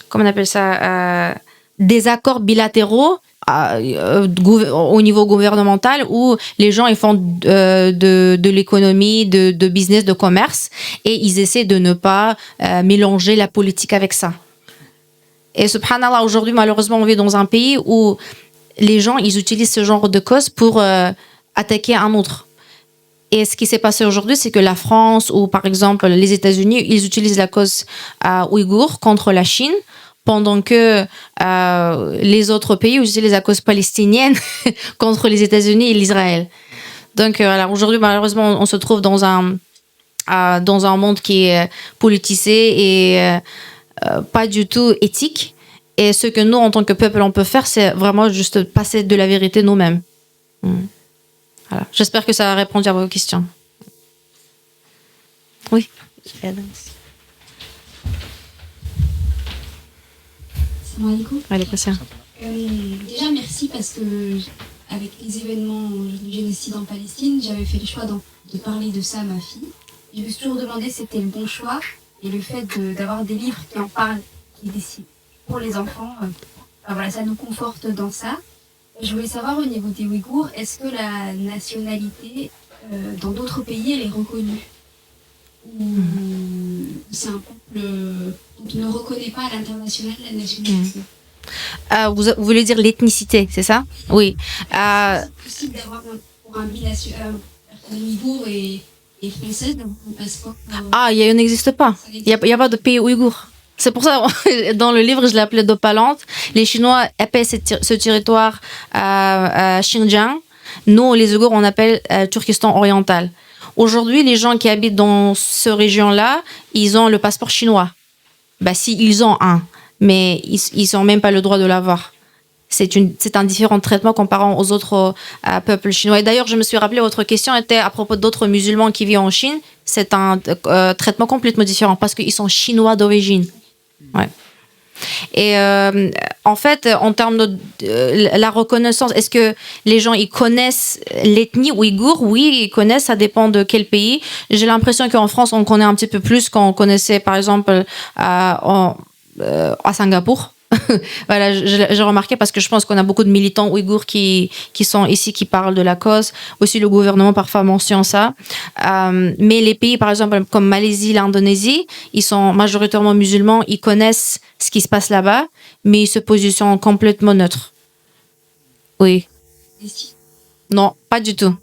comment on appelle ça, des accords bilatéraux au niveau gouvernemental où les gens ils font de l'économie, de business, de commerce et ils essaient de ne pas mélanger la politique avec ça. Et subhanallah, aujourd'hui malheureusement on vit dans un pays où les gens ils utilisent ce genre de cause pour attaquer un autre. Et ce qui s'est passé aujourd'hui, c'est que la France ou par exemple les États-Unis, ils utilisent la cause ouïghour contre la Chine, pendant que les autres pays utilisent la cause palestinienne contre les États-Unis et l'Israël. Donc voilà, aujourd'hui, malheureusement, on se trouve dans un monde qui est politisé et pas du tout éthique. Et ce que nous, en tant que peuple, on peut faire, c'est vraiment juste passer de la vérité nous-mêmes. Voilà. J'espère que ça a répondu à vos questions. Oui. Déjà, merci parce que avec les événements du génocide en Palestine, j'avais fait le choix de parler de ça à ma fille. Je me suis toujours demandé si c'était le bon choix et le fait d'avoir des livres qui en parlent, qui décident pour les enfants, voilà, ça nous conforte dans ça. Je voulais savoir au niveau des Ouïghours, est-ce que la nationalité dans d'autres pays elle est reconnue ou c'est un peuple dont on ne reconnaît pas à l'international la nationalité? Vous voulez dire l'ethnicité, c'est ça? Oui. C'est possible d'avoir pour un Ouïghour et français d'avoir un passeport. Il n'existe pas. Il n'y a pas de pays ouïghour. C'est pour ça, dans le livre, je l'ai appelé Dopalante. Les Chinois appellent ce territoire Xinjiang. Nous, les Ouïghours, on appelle Turkestan oriental. Aujourd'hui, les gens qui habitent dans cette région-là, ils ont le passeport chinois. Si, ils ont un, mais ils n'ont même pas le droit de l'avoir. C'est un différent traitement comparant aux autres peuples chinois. Et d'ailleurs, je me suis rappelé, votre question était à propos d'autres musulmans qui vivent en Chine. C'est un traitement complètement différent parce qu'ils sont chinois d'origine. Ouais. Et en fait, en termes de la reconnaissance, est-ce que les gens ils connaissent l'ethnie ouïghour? Oui, ils connaissent, ça dépend de quel pays. J'ai l'impression qu'en France, on connaît un petit peu plus qu'on connaissait, par exemple, à Singapour. Voilà, j'ai remarqué parce que je pense qu'on a beaucoup de militants ouïghours qui sont ici, qui parlent de la cause. Aussi, le gouvernement parfois mentionne ça. Mais les pays, par exemple, comme Malaisie, l'Indonésie, ils sont majoritairement musulmans, ils connaissent ce qui se passe là-bas, mais ils se positionnent complètement neutres. Oui. Non, pas du tout.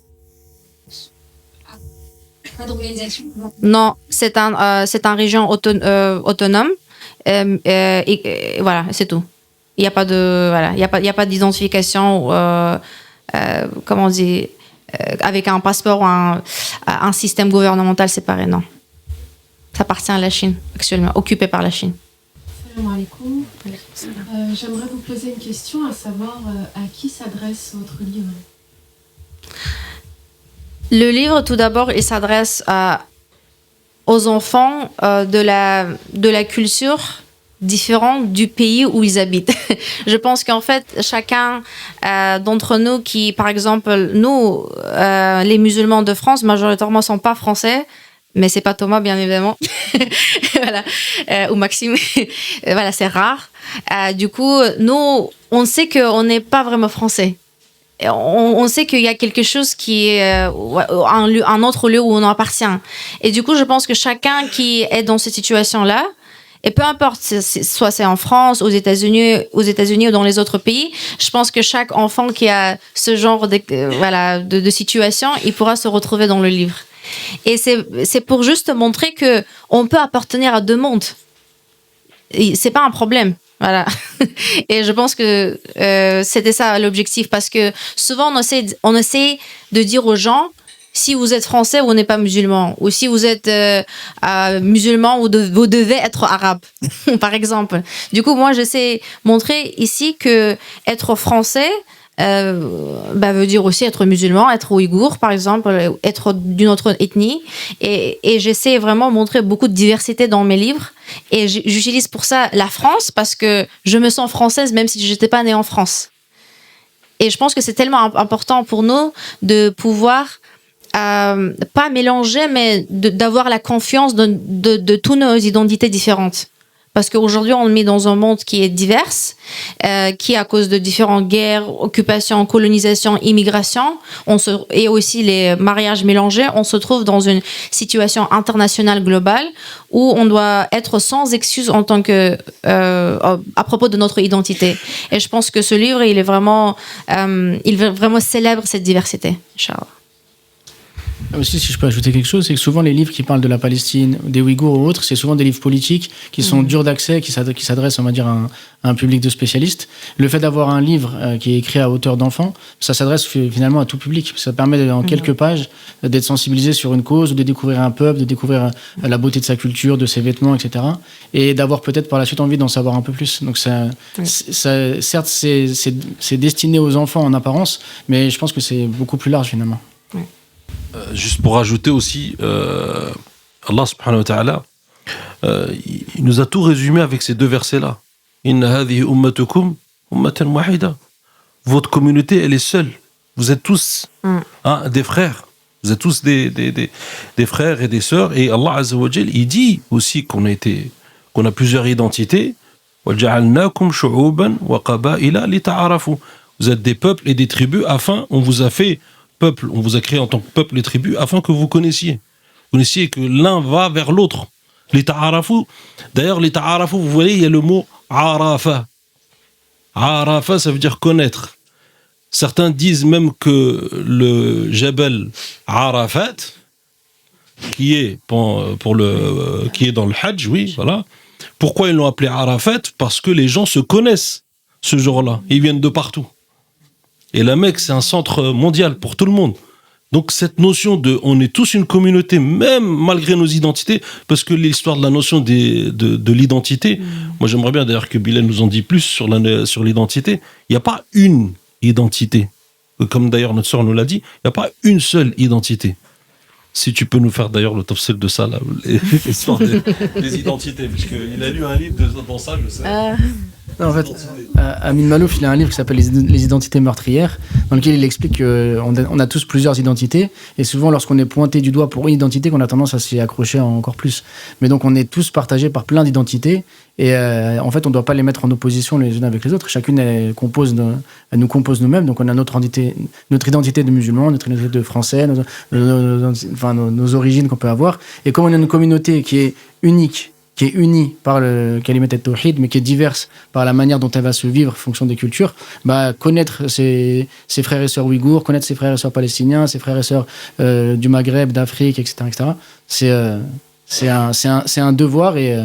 Pas d'organisation? Non, c'est un région autonome. Et voilà, c'est tout. Il n'y a pas de, voilà, il y a pas d'identification, comment on dit, avec un passeport ou un système gouvernemental séparé, non. Ça appartient à la Chine, actuellement, occupé par la Chine. Salam alaikum. J'aimerais vous poser une question, à savoir à qui s'adresse votre livre? Le livre, tout d'abord, il s'adresse aux enfants de la culture différente du pays où ils habitent. Je pense qu'en fait, chacun d'entre nous qui, par exemple, nous, les musulmans de France, majoritairement, ne sont pas français, mais c'est pas Thomas, bien évidemment. Voilà. Ou Maxime. Voilà, c'est rare. Du coup, nous, on sait qu'on n'est pas vraiment français. On sait qu'il y a quelque chose qui est un autre lieu où on appartient. Et du coup, je pense que chacun qui est dans cette situation-là, et peu importe, soit c'est en France, aux États-Unis ou dans les autres pays, je pense que chaque enfant qui a ce genre de situation, il pourra se retrouver dans le livre. Et c'est pour juste montrer que on peut appartenir à deux mondes. C'est pas un problème. Voilà. Et je pense que c'était ça l'objectif, parce que souvent on essaie de dire aux gens, si vous êtes français, vous n'êtes pas musulman, ou si vous êtes musulman, vous devez être arabe, par exemple. Du coup, moi, j'essaie de montrer ici que être français veut dire aussi être musulman, être ouïghour, par exemple, être d'une autre ethnie. Et j'essaie vraiment de montrer beaucoup de diversité dans mes livres. Et j'utilise pour ça la France, parce que je me sens française, même si je n'étais pas née en France. Et je pense que c'est tellement important pour nous de pouvoir pas mélanger, mais d'avoir la confiance de toutes nos identités différentes. Parce qu'aujourd'hui, on est dans un monde qui est divers, qui, à cause de différentes guerres, occupations, colonisations, immigrations, et aussi les mariages mélangés, on se trouve dans une situation internationale globale où on doit être sans excuse en tant que, à propos de notre identité. Et je pense que ce livre, il vraiment célèbre cette diversité, Inch'Allah. Aussi, si je peux ajouter quelque chose, c'est que souvent les livres qui parlent de la Palestine, des Ouïghours ou autres, c'est souvent des livres politiques qui sont durs d'accès, qui s'adressent, on va dire, à un public de spécialistes. Le fait d'avoir un livre qui est écrit à hauteur d'enfant, ça s'adresse finalement à tout public. Ça permet en quelques pages d'être sensibilisé sur une cause, ou de découvrir un peuple, de découvrir la beauté de sa culture, de ses vêtements, etc. Et d'avoir peut-être par la suite envie d'en savoir un peu plus. Donc certes, c'est destiné aux enfants en apparence, mais je pense que c'est beaucoup plus large finalement. Juste pour ajouter aussi, Allah subhanahu wa ta'ala, il nous a tout résumé avec ces deux versets-là. Inna hadhihi ummatukum ummatan wahida. Votre communauté, elle est seule. Vous êtes tous des frères. Vous êtes tous des frères et des sœurs. Et Allah Azza wa Jal, il dit aussi qu'on a plusieurs identités. وَجَعَلْنَاكُمْ شُعُوبًا وَقَبَائِلَ لِتَعَارَفُوا. Vous êtes des peuples et des tribus on vous a fait peuple, on vous a créé en tant que peuple et tribus afin que vous connaissiez que l'un va vers l'autre. Les ta'arafu, d'ailleurs les ta'arafu, vous voyez, il y a le mot arafa. Arafa, ça veut dire connaître. Certains disent même que le Jabal Arafat, qui est qui est dans le Hajj, oui, voilà. Pourquoi ils l'ont appelé Arafat? Parce que les gens se connaissent ce jour-là. Ils viennent de partout. Et la Mecque, c'est un centre mondial pour tout le monde. Donc cette notion on est tous une communauté, même malgré nos identités, parce que l'histoire de la notion de l'identité, moi j'aimerais bien d'ailleurs que Bilal nous en dise plus sur l'identité. Il n'y a pas une identité. Comme d'ailleurs notre sœur nous l'a dit, il n'y a pas une seule identité. Si tu peux nous faire d'ailleurs le tafsir de ça, là, l'histoire des identités, parce qu'il a lu un livre dans ça, je sais. Non, en fait, Amin Malouf, il a un livre qui s'appelle Les identités meurtrières, dans lequel il explique qu'on a tous plusieurs identités, et souvent lorsqu'on est pointé du doigt pour une identité, qu'on a tendance à s'y accrocher encore plus. Mais donc on est tous partagés par plein d'identités, et en fait on ne doit pas les mettre en opposition les unes avec les autres. Chacune elle nous compose nous-mêmes, donc on a notre identité de musulmans, notre identité de français, nos origines qu'on peut avoir. Et comme on a une communauté qui est unique, qui est unie par le kalimat at-tawhid, mais qui est diverse par la manière dont elle va se vivre en fonction des cultures, connaître ses frères et sœurs ouïghours, connaître ses frères et sœurs palestiniens, ses frères et sœurs du Maghreb, d'Afrique, etc., c'est un devoir, et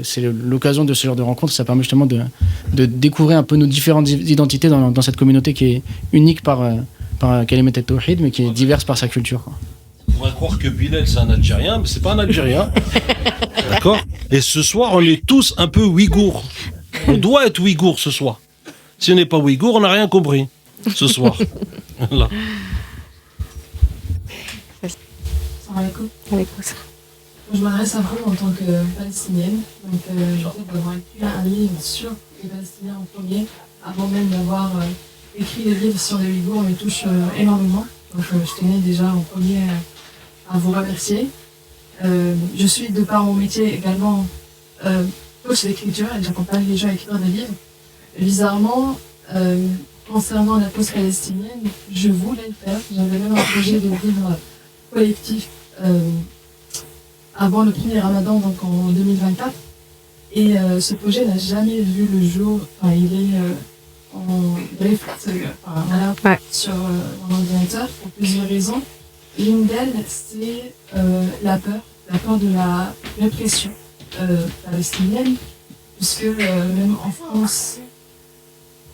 c'est l'occasion de ce genre de rencontre. Ça permet justement de découvrir un peu nos différentes identités dans cette communauté qui est unique par kalimat at-tawhid, mais qui est diverse par sa culture, quoi. On pourrait croire que Bilal c'est un Algérien, mais c'est pas un Algérien. D'accord? Et ce soir, on est tous un peu ouïghours. On doit être ouïghours ce soir. Si on n'est pas ouïghour, on n'a rien compris ce soir. Voilà. Je m'adresse à vous en tant que palestinienne. Donc, je sais d'avoir écrit un livre sur les Palestiniens en premier, avant même d'avoir écrit des livres sur les Ouïghours, me touche énormément. Donc, je tenais déjà en premier à vous remercier. Je suis, de par mon métier également, coach d'écriture, et j'accompagne les gens à écrire des livres. Bizarrement, concernant la cause palestinienne, je voulais le faire. J'avais même un projet de livre collectif avant le premier Ramadan, donc en 2024. Et ce projet n'a jamais vu le jour. Enfin, il est en drift sur mon ordinateur pour plusieurs raisons. L'une d'elles, c'est la peur de la répression palestinienne, puisque même en France,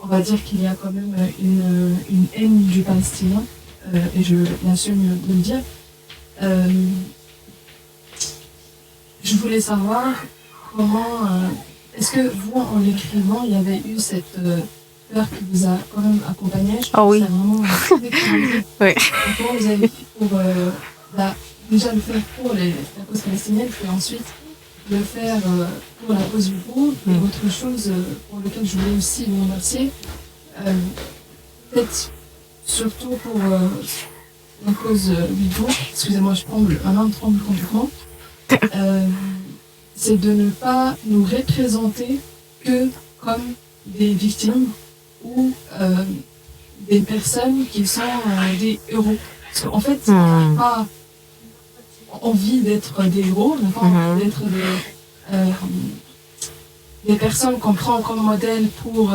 on va dire qu'il y a quand même une haine du palestinien, et je l'assume de le dire. Je voulais savoir comment, est-ce que vous, en l'écrivant, il y avait eu cette peur qui vous a quand même accompagné? Ah oui. C'est vraiment Oui. comment vous avez fait pour déjà le faire pour la cause palestinienne, puis ensuite le faire pour la cause du groupe, et autre chose pour laquelle je voulais aussi vous remercier, peut-être surtout pour la cause du groupe. Excusez-moi, un an de tremble complètement. c'est de ne pas nous représenter que comme des victimes ou des personnes qui sont des héros. Parce qu'en fait, on n'a pas envie d'être des héros, on n'a pas envie d'être des personnes qu'on prend comme modèle pour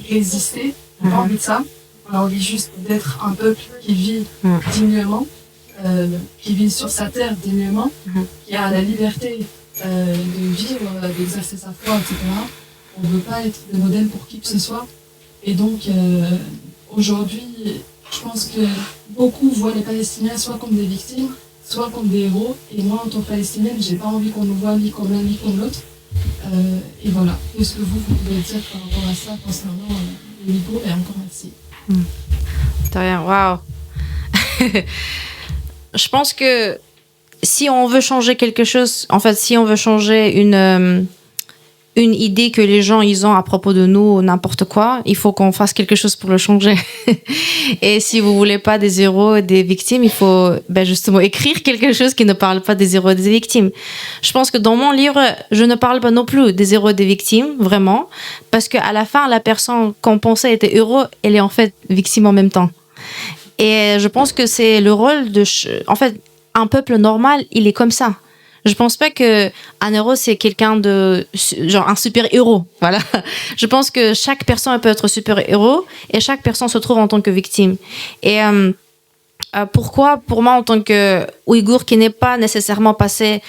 résister. On n'a pas envie de ça. On a envie juste d'être un peuple qui vit dignement, qui vit sur sa terre dignement, qui a la liberté de vivre, d'exercer sa foi, etc. On ne veut pas être des modèles pour qui que ce soit. Et donc, aujourd'hui, je pense que beaucoup voient les Palestiniens soit comme des victimes, soit comme des héros. Et moi, en tant que Palestinienne, j'ai pas envie qu'on nous voit ni comme l'un ni comme l'autre. Et voilà. Qu'est-ce que vous pouvez dire par rapport à ça concernant les Ouïghours? Et encore merci. De rien, waouh. Je pense que si on veut changer quelque chose, en fait, si on veut changer une idée que les gens ils ont à propos de nous, n'importe quoi, il faut qu'on fasse quelque chose pour le changer. Et si vous voulez pas des héros et des victimes, il faut justement écrire quelque chose qui ne parle pas des héros et des victimes. Je pense que dans mon livre, je ne parle pas non plus des héros et des victimes, vraiment, parce qu'à la fin, la personne qu'on pensait était héros, elle est en fait victime en même temps. Et je pense que c'est le rôle de... En fait, un peuple normal, il est comme ça. Je pense pas que un héros c'est quelqu'un de genre un super héros, voilà. Je pense que chaque personne peut être super héros et chaque personne se trouve en tant que victime. Et pourquoi pour moi en tant que Ouïghour qui n'est pas nécessairement passé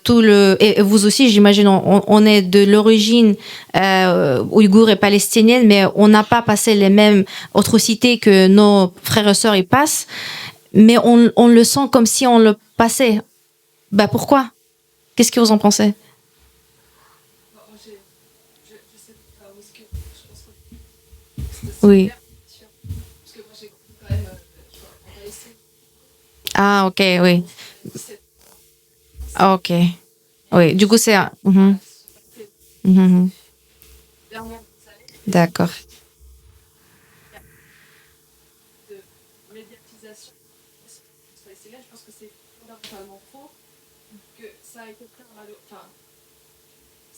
tout le et vous aussi j'imagine on est de l'origine Ouïghour et palestinienne mais on n'a pas passé les mêmes atrocités que nos frères et sœurs y passent, mais on le sent comme si on le passait. Pourquoi? Qu'est-ce que vous en pensez? Oui. Ah, ok, oui. Ok. Oui, du coup, c'est... D'accord.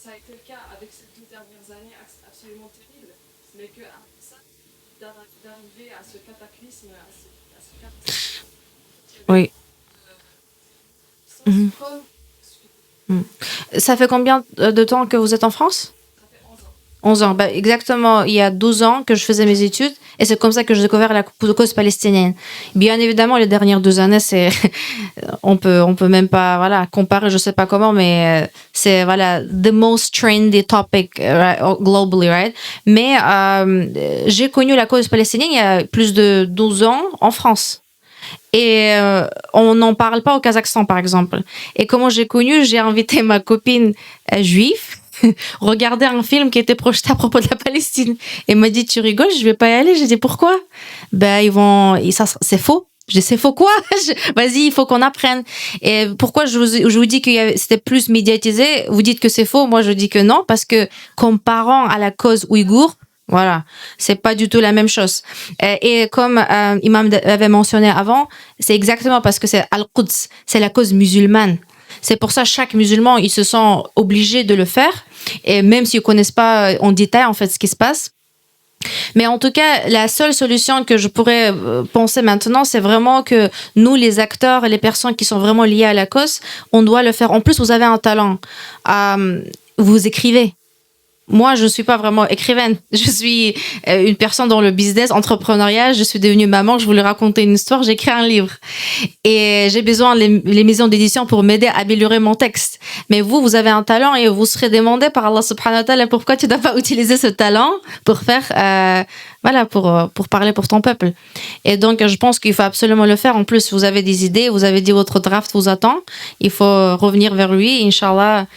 Ça a été le cas avec ces 2 dernières années absolument terribles, mais qu'après ça, d'arriver à ce cataclysme, à ce cataclysme. Oui. Ça fait combien de temps que vous êtes en France? 11 ans. Exactement, il y a 12 ans que je faisais mes études et c'est comme ça que j'ai découvert la cause palestinienne. Bien évidemment, les dernières 2 années, c'est on peut même pas comparer, je sais pas comment, mais c'est the most trendy topic globally, right? Mais j'ai connu la cause palestinienne il y a plus de 12 ans en France. Et on n'en parle pas au Kazakhstan, par exemple. Et comment j'ai connu, j'ai invité ma copine juive regarder un film qui était projeté à propos de la Palestine. Et elle m'a dit, tu rigoles, je vais pas y aller. J'ai dit, pourquoi? C'est faux. Je dis, c'est faux quoi? Vas-y, il faut qu'on apprenne. Et pourquoi je vous dis que c'était plus médiatisé? Vous dites que c'est faux. Moi, je dis que non, parce que comparant à la cause ouïghour, voilà, c'est pas du tout la même chose. Et comme Imam avait mentionné avant, c'est exactement parce que c'est Al-Quds, c'est la cause musulmane. C'est pour ça chaque musulman, ils se sent obligés de le faire, et même s'ils connaissent pas en détail en fait ce qui se passe. Mais en tout cas, la seule solution que je pourrais penser maintenant, c'est vraiment que nous, les acteurs et les personnes qui sont vraiment liées à la cause, on doit le faire. En plus, vous avez un talent. Vous écrivez. Moi, je ne suis pas vraiment écrivaine. Je suis une personne dans le business, entrepreneuriat. Je suis devenue maman. Je voulais raconter une histoire. J'écris un livre. Et j'ai besoin les maisons d'édition pour m'aider à améliorer mon texte. Mais vous avez un talent et vous serez demandé par Allah subhanahu wa ta'ala pourquoi tu ne dois pas utiliser ce talent pour faire, pour parler pour ton peuple. Et donc, je pense qu'il faut absolument le faire. En plus, vous avez des idées. Vous avez dit votre draft vous attend. Il faut revenir vers lui. Inch'Allah.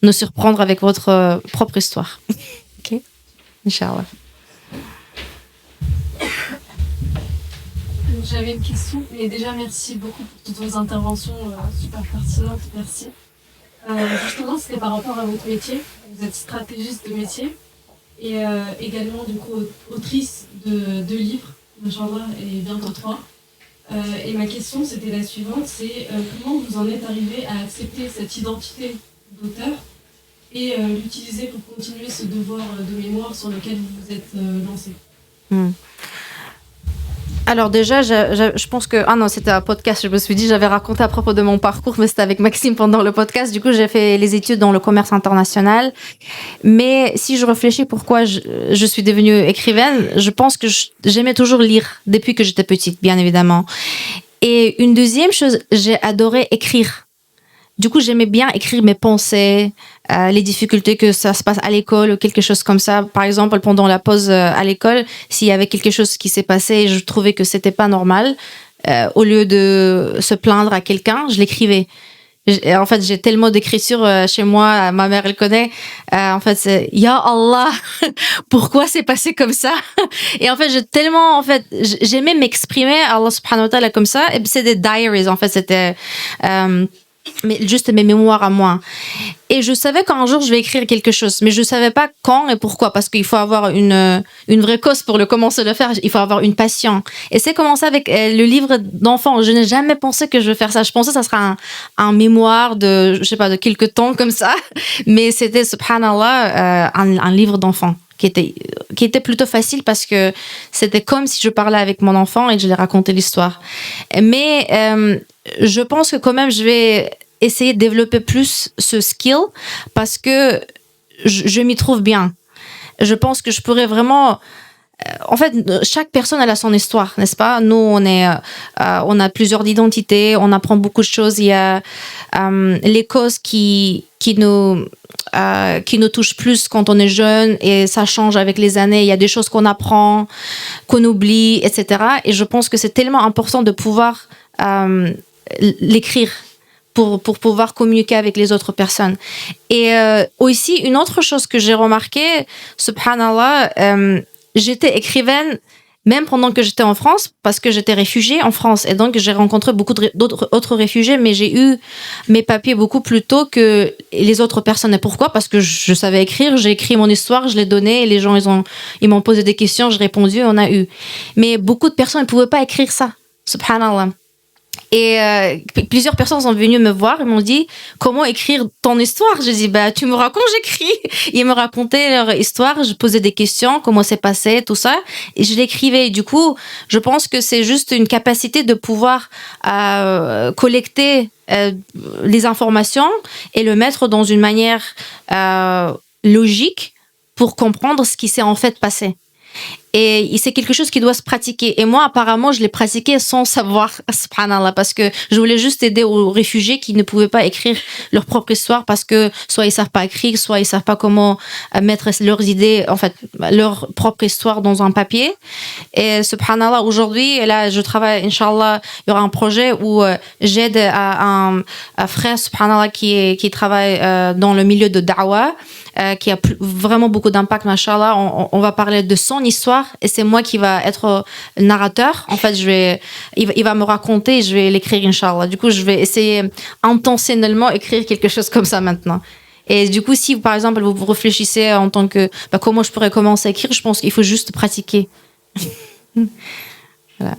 Nous surprendre avec votre propre histoire. Ok, Inch'Allah. J'avais une question, et déjà merci beaucoup pour toutes vos interventions super pertinentes, merci. Justement, c'était par rapport à votre métier. Vous êtes stratégiste de métier et également du coup autrice de 2 livres, Inch'Allah, et bientôt 3. Et ma question, c'était la suivante, c'est comment vous en êtes arrivé à accepter cette identité d'auteur et l'utiliser pour continuer ce devoir de mémoire sur lequel vous vous êtes lancé. Alors déjà, je pense que... Ah non, c'était un podcast, je me suis dit, j'avais raconté à propos de mon parcours, mais c'était avec Maxime pendant le podcast. Du coup, j'ai fait les études dans le commerce international. Mais si je réfléchis pourquoi je suis devenue écrivaine, je pense que j'aimais toujours lire depuis que j'étais petite, bien évidemment. Et une deuxième chose, j'ai adoré écrire. Du coup, j'aimais bien écrire mes pensées, les difficultés que ça se passe à l'école ou quelque chose comme ça. Par exemple, pendant la pause à l'école, s'il y avait quelque chose qui s'est passé et je trouvais que c'était pas normal, au lieu de se plaindre à quelqu'un, je l'écrivais. En fait, j'ai tellement d'écriture chez moi, ma mère elle connaît. En fait, c'est Ya Allah, pourquoi c'est passé comme ça? Et en fait, j'aimais m'exprimer à Allah subhanahu wa ta'ala comme ça. Et c'est des diaries, en fait, c'était mais juste mes mémoires à moi. Et je savais qu'un jour je vais écrire quelque chose, mais je savais pas quand et pourquoi, parce qu'il faut avoir une vraie cause pour commencer à le faire. Il faut avoir une passion. Et c'est commencé avec le livre d'enfant. Je n'ai jamais pensé que je vais faire ça. Je pensais que ça sera un mémoire de, je sais pas, de quelques temps comme ça. Mais c'était, subhanallah, un livre d'enfant qui était plutôt facile parce que c'était comme si je parlais avec mon enfant et que je lui racontais l'histoire. Mais je pense que quand même je vais essayer de développer plus ce skill parce que je m'y trouve bien. Je pense que je pourrais vraiment... En fait, chaque personne elle a son histoire, n'est-ce pas? Nous, on a plusieurs identités, on apprend beaucoup de choses. Il y a les causes qui nous touchent plus quand on est jeune et ça change avec les années. Il y a des choses qu'on apprend, qu'on oublie, etc. Et je pense que c'est tellement important de pouvoir l'écrire pour pouvoir communiquer avec les autres personnes. Et aussi, une autre chose que j'ai remarqué, subhanallah, j'étais écrivaine même pendant que j'étais en France, parce que j'étais réfugiée en France. Et donc, j'ai rencontré beaucoup d'autres autres réfugiés, mais j'ai eu mes papiers beaucoup plus tôt que les autres personnes. Et pourquoi? Parce que je savais écrire, j'ai écrit mon histoire, je l'ai donnée, et les gens, ils m'ont posé des questions, j'ai répondu, on a eu. Mais beaucoup de personnes ne pouvaient pas écrire ça. Subhanallah. Et plusieurs personnes sont venues me voir et m'ont dit comment écrire ton histoire. J'ai dit tu me racontes, j'écris. Ils me racontaient leur histoire, je posais des questions, comment c'est passé, tout ça, et je l'écrivais. Du coup, je pense que c'est juste une capacité de pouvoir collecter les informations et le mettre dans une manière logique pour comprendre ce qui s'est en fait passé. Et c'est quelque chose qui doit se pratiquer. Et moi, apparemment, je l'ai pratiqué sans savoir, subhanallah, parce que je voulais juste aider aux réfugiés qui ne pouvaient pas écrire leur propre histoire parce que soit ils savent pas écrire, soit ils savent pas comment mettre leurs idées, en fait, leur propre histoire dans un papier. Et subhanallah, aujourd'hui, là, je travaille, Inch'Allah, il y aura un projet où j'aide à un frère, subhanallah, qui travaille dans le milieu de da'wah, qui a vraiment beaucoup d'impact, machallah. On va parler de son histoire et c'est moi qui va être narrateur. En fait, il va me raconter et je vais l'écrire, Inch'Allah. Du coup, je vais essayer intentionnellement écrire quelque chose comme ça maintenant. Et du coup, si par exemple vous réfléchissez en tant que comment je pourrais commencer à écrire, je pense qu'il faut juste pratiquer. Voilà.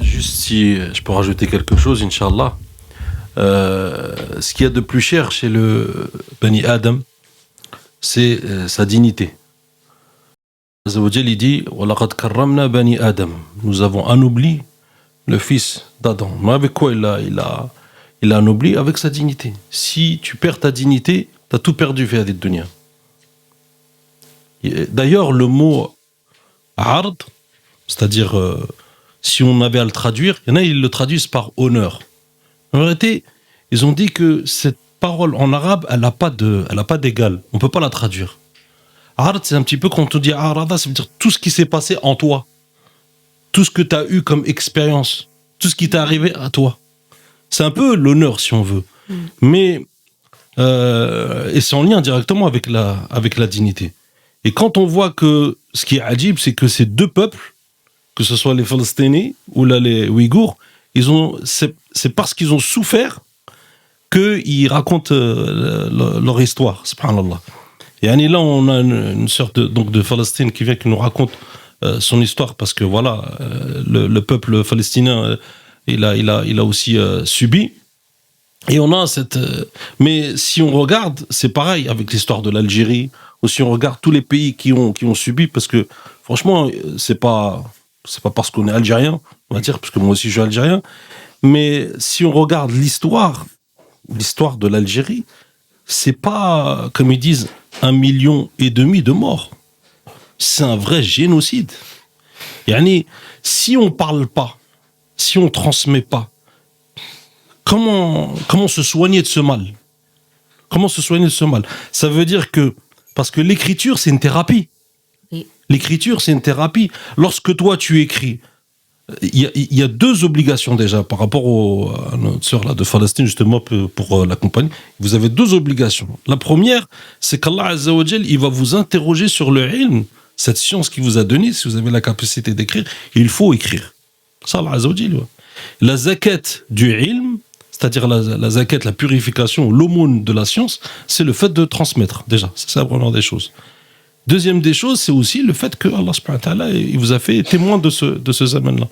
Juste si je peux rajouter quelque chose, Inch'Allah. Ce qu'il y a de plus cher chez le Bani Adam, c'est sa dignité. Azzawajal, il dit وَلَقَدْ كَرَّمْنَا بَنِي آدَمَ. Nous avons anobli le fils d'Adam. Mais avec quoi il a anobli? Avec sa dignité. Si tu perds ta dignité, tu as tout perdu في هذه الدنيا. D'ailleurs, le mot ard, c'est-à-dire si on avait à le traduire, il y en a ils le traduisent par honneur. En vérité, ils ont dit que cette parole en arabe, elle n'a pas d'égal. On ne peut pas la traduire. Ard, c'est un petit peu quand on dit arada, ça veut dire tout ce qui s'est passé en toi. Tout ce que tu as eu comme expérience. Tout ce qui t'est arrivé à toi. C'est un peu l'honneur, si on veut. Mais, et c'est en lien directement avec la dignité. Et quand on voit que, ce qui est adjib, c'est que ces deux peuples, que ce soit les Palestiniens ou là les Ouïghours, c'est parce qu'ils ont souffert qu'ils racontent leur histoire, subhanallah. Et là, on a une sorte de Palestine qui vient, qui nous raconte son histoire, parce que voilà, le peuple palestinien, il a aussi subi. Et on a cette... mais si on regarde, c'est pareil avec l'histoire de l'Algérie, ou si on regarde tous les pays qui ont subi, parce que franchement, c'est pas parce qu'on est algérien, on va dire, parce que moi aussi je suis algérien, mais si on regarde l'histoire de l'Algérie, c'est pas, comme ils disent, 1,5 million de morts. C'est un vrai génocide. Yani, si on parle pas, si on transmet pas, comment se soigner de ce mal? Comment se soigner de ce mal? Ça veut dire que, parce que l'écriture, c'est une thérapie. Oui. L'écriture, c'est une thérapie. Lorsque toi, tu écris, il y a deux obligations déjà par rapport à notre sœur là de Palestine, justement, pour l'accompagner. Vous avez deux obligations. La première, c'est qu'Allah Azza wa Jal, il va vous interroger sur le ilm, cette science qu'il vous a donnée. Si vous avez la capacité d'écrire, il faut écrire. Ça, Allah Azza wa Jal. La zakat du ilm, c'est-à-dire la zakat, la purification, l'aumône de la science, c'est le fait de transmettre, déjà. C'est la première des choses. Deuxième des choses, c'est aussi le fait que Allah subhanahu wa ta'ala, il vous a fait témoin de ce zaman-là.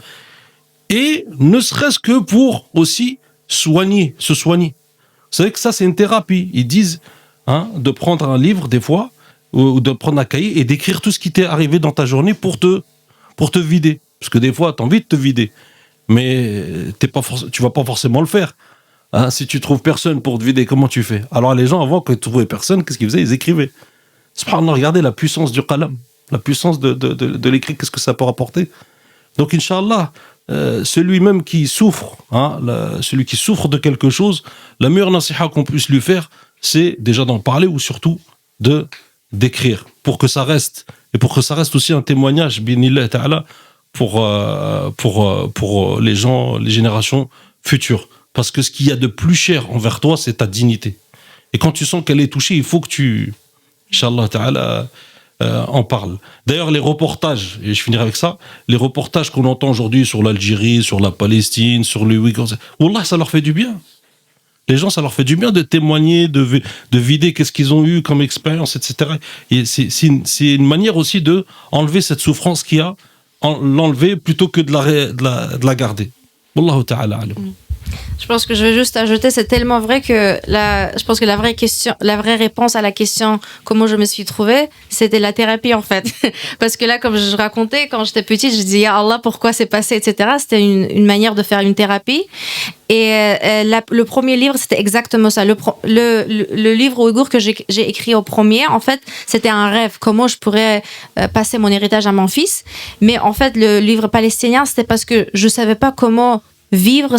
Et ne serait-ce que pour aussi se soigner. Vous savez que ça, c'est une thérapie. Ils disent de prendre un livre, des fois, ou de prendre un cahier et d'écrire tout ce qui t'est arrivé dans ta journée pour te vider. Parce que des fois, tu as envie de te vider. Mais tu vas pas forcément le faire. Si tu trouves personne pour te vider, comment tu fais? Alors les gens, avant qu'ils trouvaient personne, qu'est-ce qu'ils faisaient? Ils écrivaient. Subhanallah, regardez la puissance du qalam, la puissance de l'écrit, qu'est-ce que ça peut rapporter. Donc, Inch'Allah, celui même qui souffre, celui qui souffre de quelque chose, la meilleure nasiha qu'on puisse lui faire, c'est déjà d'en parler ou surtout d'écrire, pour que ça reste, et pour que ça reste aussi un témoignage, bi'inillah ta'ala, pour les gens, les générations futures. Parce que ce qu'il y a de plus cher envers toi, c'est ta dignité. Et quand tu sens qu'elle est touchée, il faut que tu... Inch'Allah ta'ala, en parle. D'ailleurs, les reportages, et je finirai avec ça, les reportages qu'on entend aujourd'hui sur l'Algérie, sur la Palestine, sur les Ouïghours, Wallah, ça leur fait du bien. Les gens, ça leur fait du bien de témoigner, de vider qu'est-ce qu'ils ont eu comme expérience, etc. Et c'est une manière aussi de enlever cette souffrance qu'il y a, l'enlever plutôt que de la garder. Wallahu ta'ala alam. Je pense que je vais juste ajouter, c'est tellement vrai que je pense que la vraie réponse à la question comment je me suis trouvée, c'était la thérapie en fait. Parce que là, comme je racontais, quand j'étais petite, je disais, Ya Allah, pourquoi c'est passé, etc. C'était une manière de faire une thérapie. Et le premier livre, c'était exactement ça. Le livre ouïghour que j'ai écrit au premier, en fait, c'était un rêve. Comment je pourrais passer mon héritage à mon fils. Mais en fait, le livre palestinien, c'était parce que je savais pas comment vivre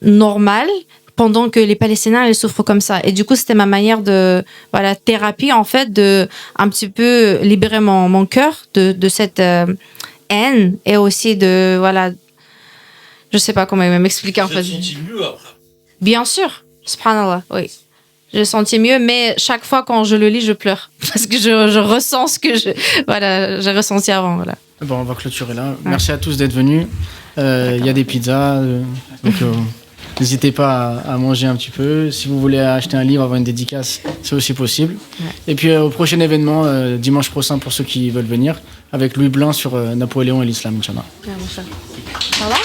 normal pendant que les Palestiniens ils souffrent comme ça. Et du coup, c'était ma manière de thérapie en fait, de un petit peu libérer mon cœur de cette haine et aussi de je sais pas comment m'expliquer en fait. Tu t'es senti mieux après? Bien sûr, subhanallah, oui. Je senti mieux, mais chaque fois quand je le lis, je pleure parce que je ressens ce que j'ai ressenti avant. Voilà. Bon, on va clôturer là. Merci à tous d'être venus. Il y a des pizzas, donc n'hésitez pas à manger un petit peu. Si vous voulez acheter un livre, avoir une dédicace, c'est aussi possible. Ouais. Et puis au prochain événement, dimanche prochain pour ceux qui veulent venir, avec Louis Blanc sur Napoléon et l'islam, Inch'Allah. Au revoir.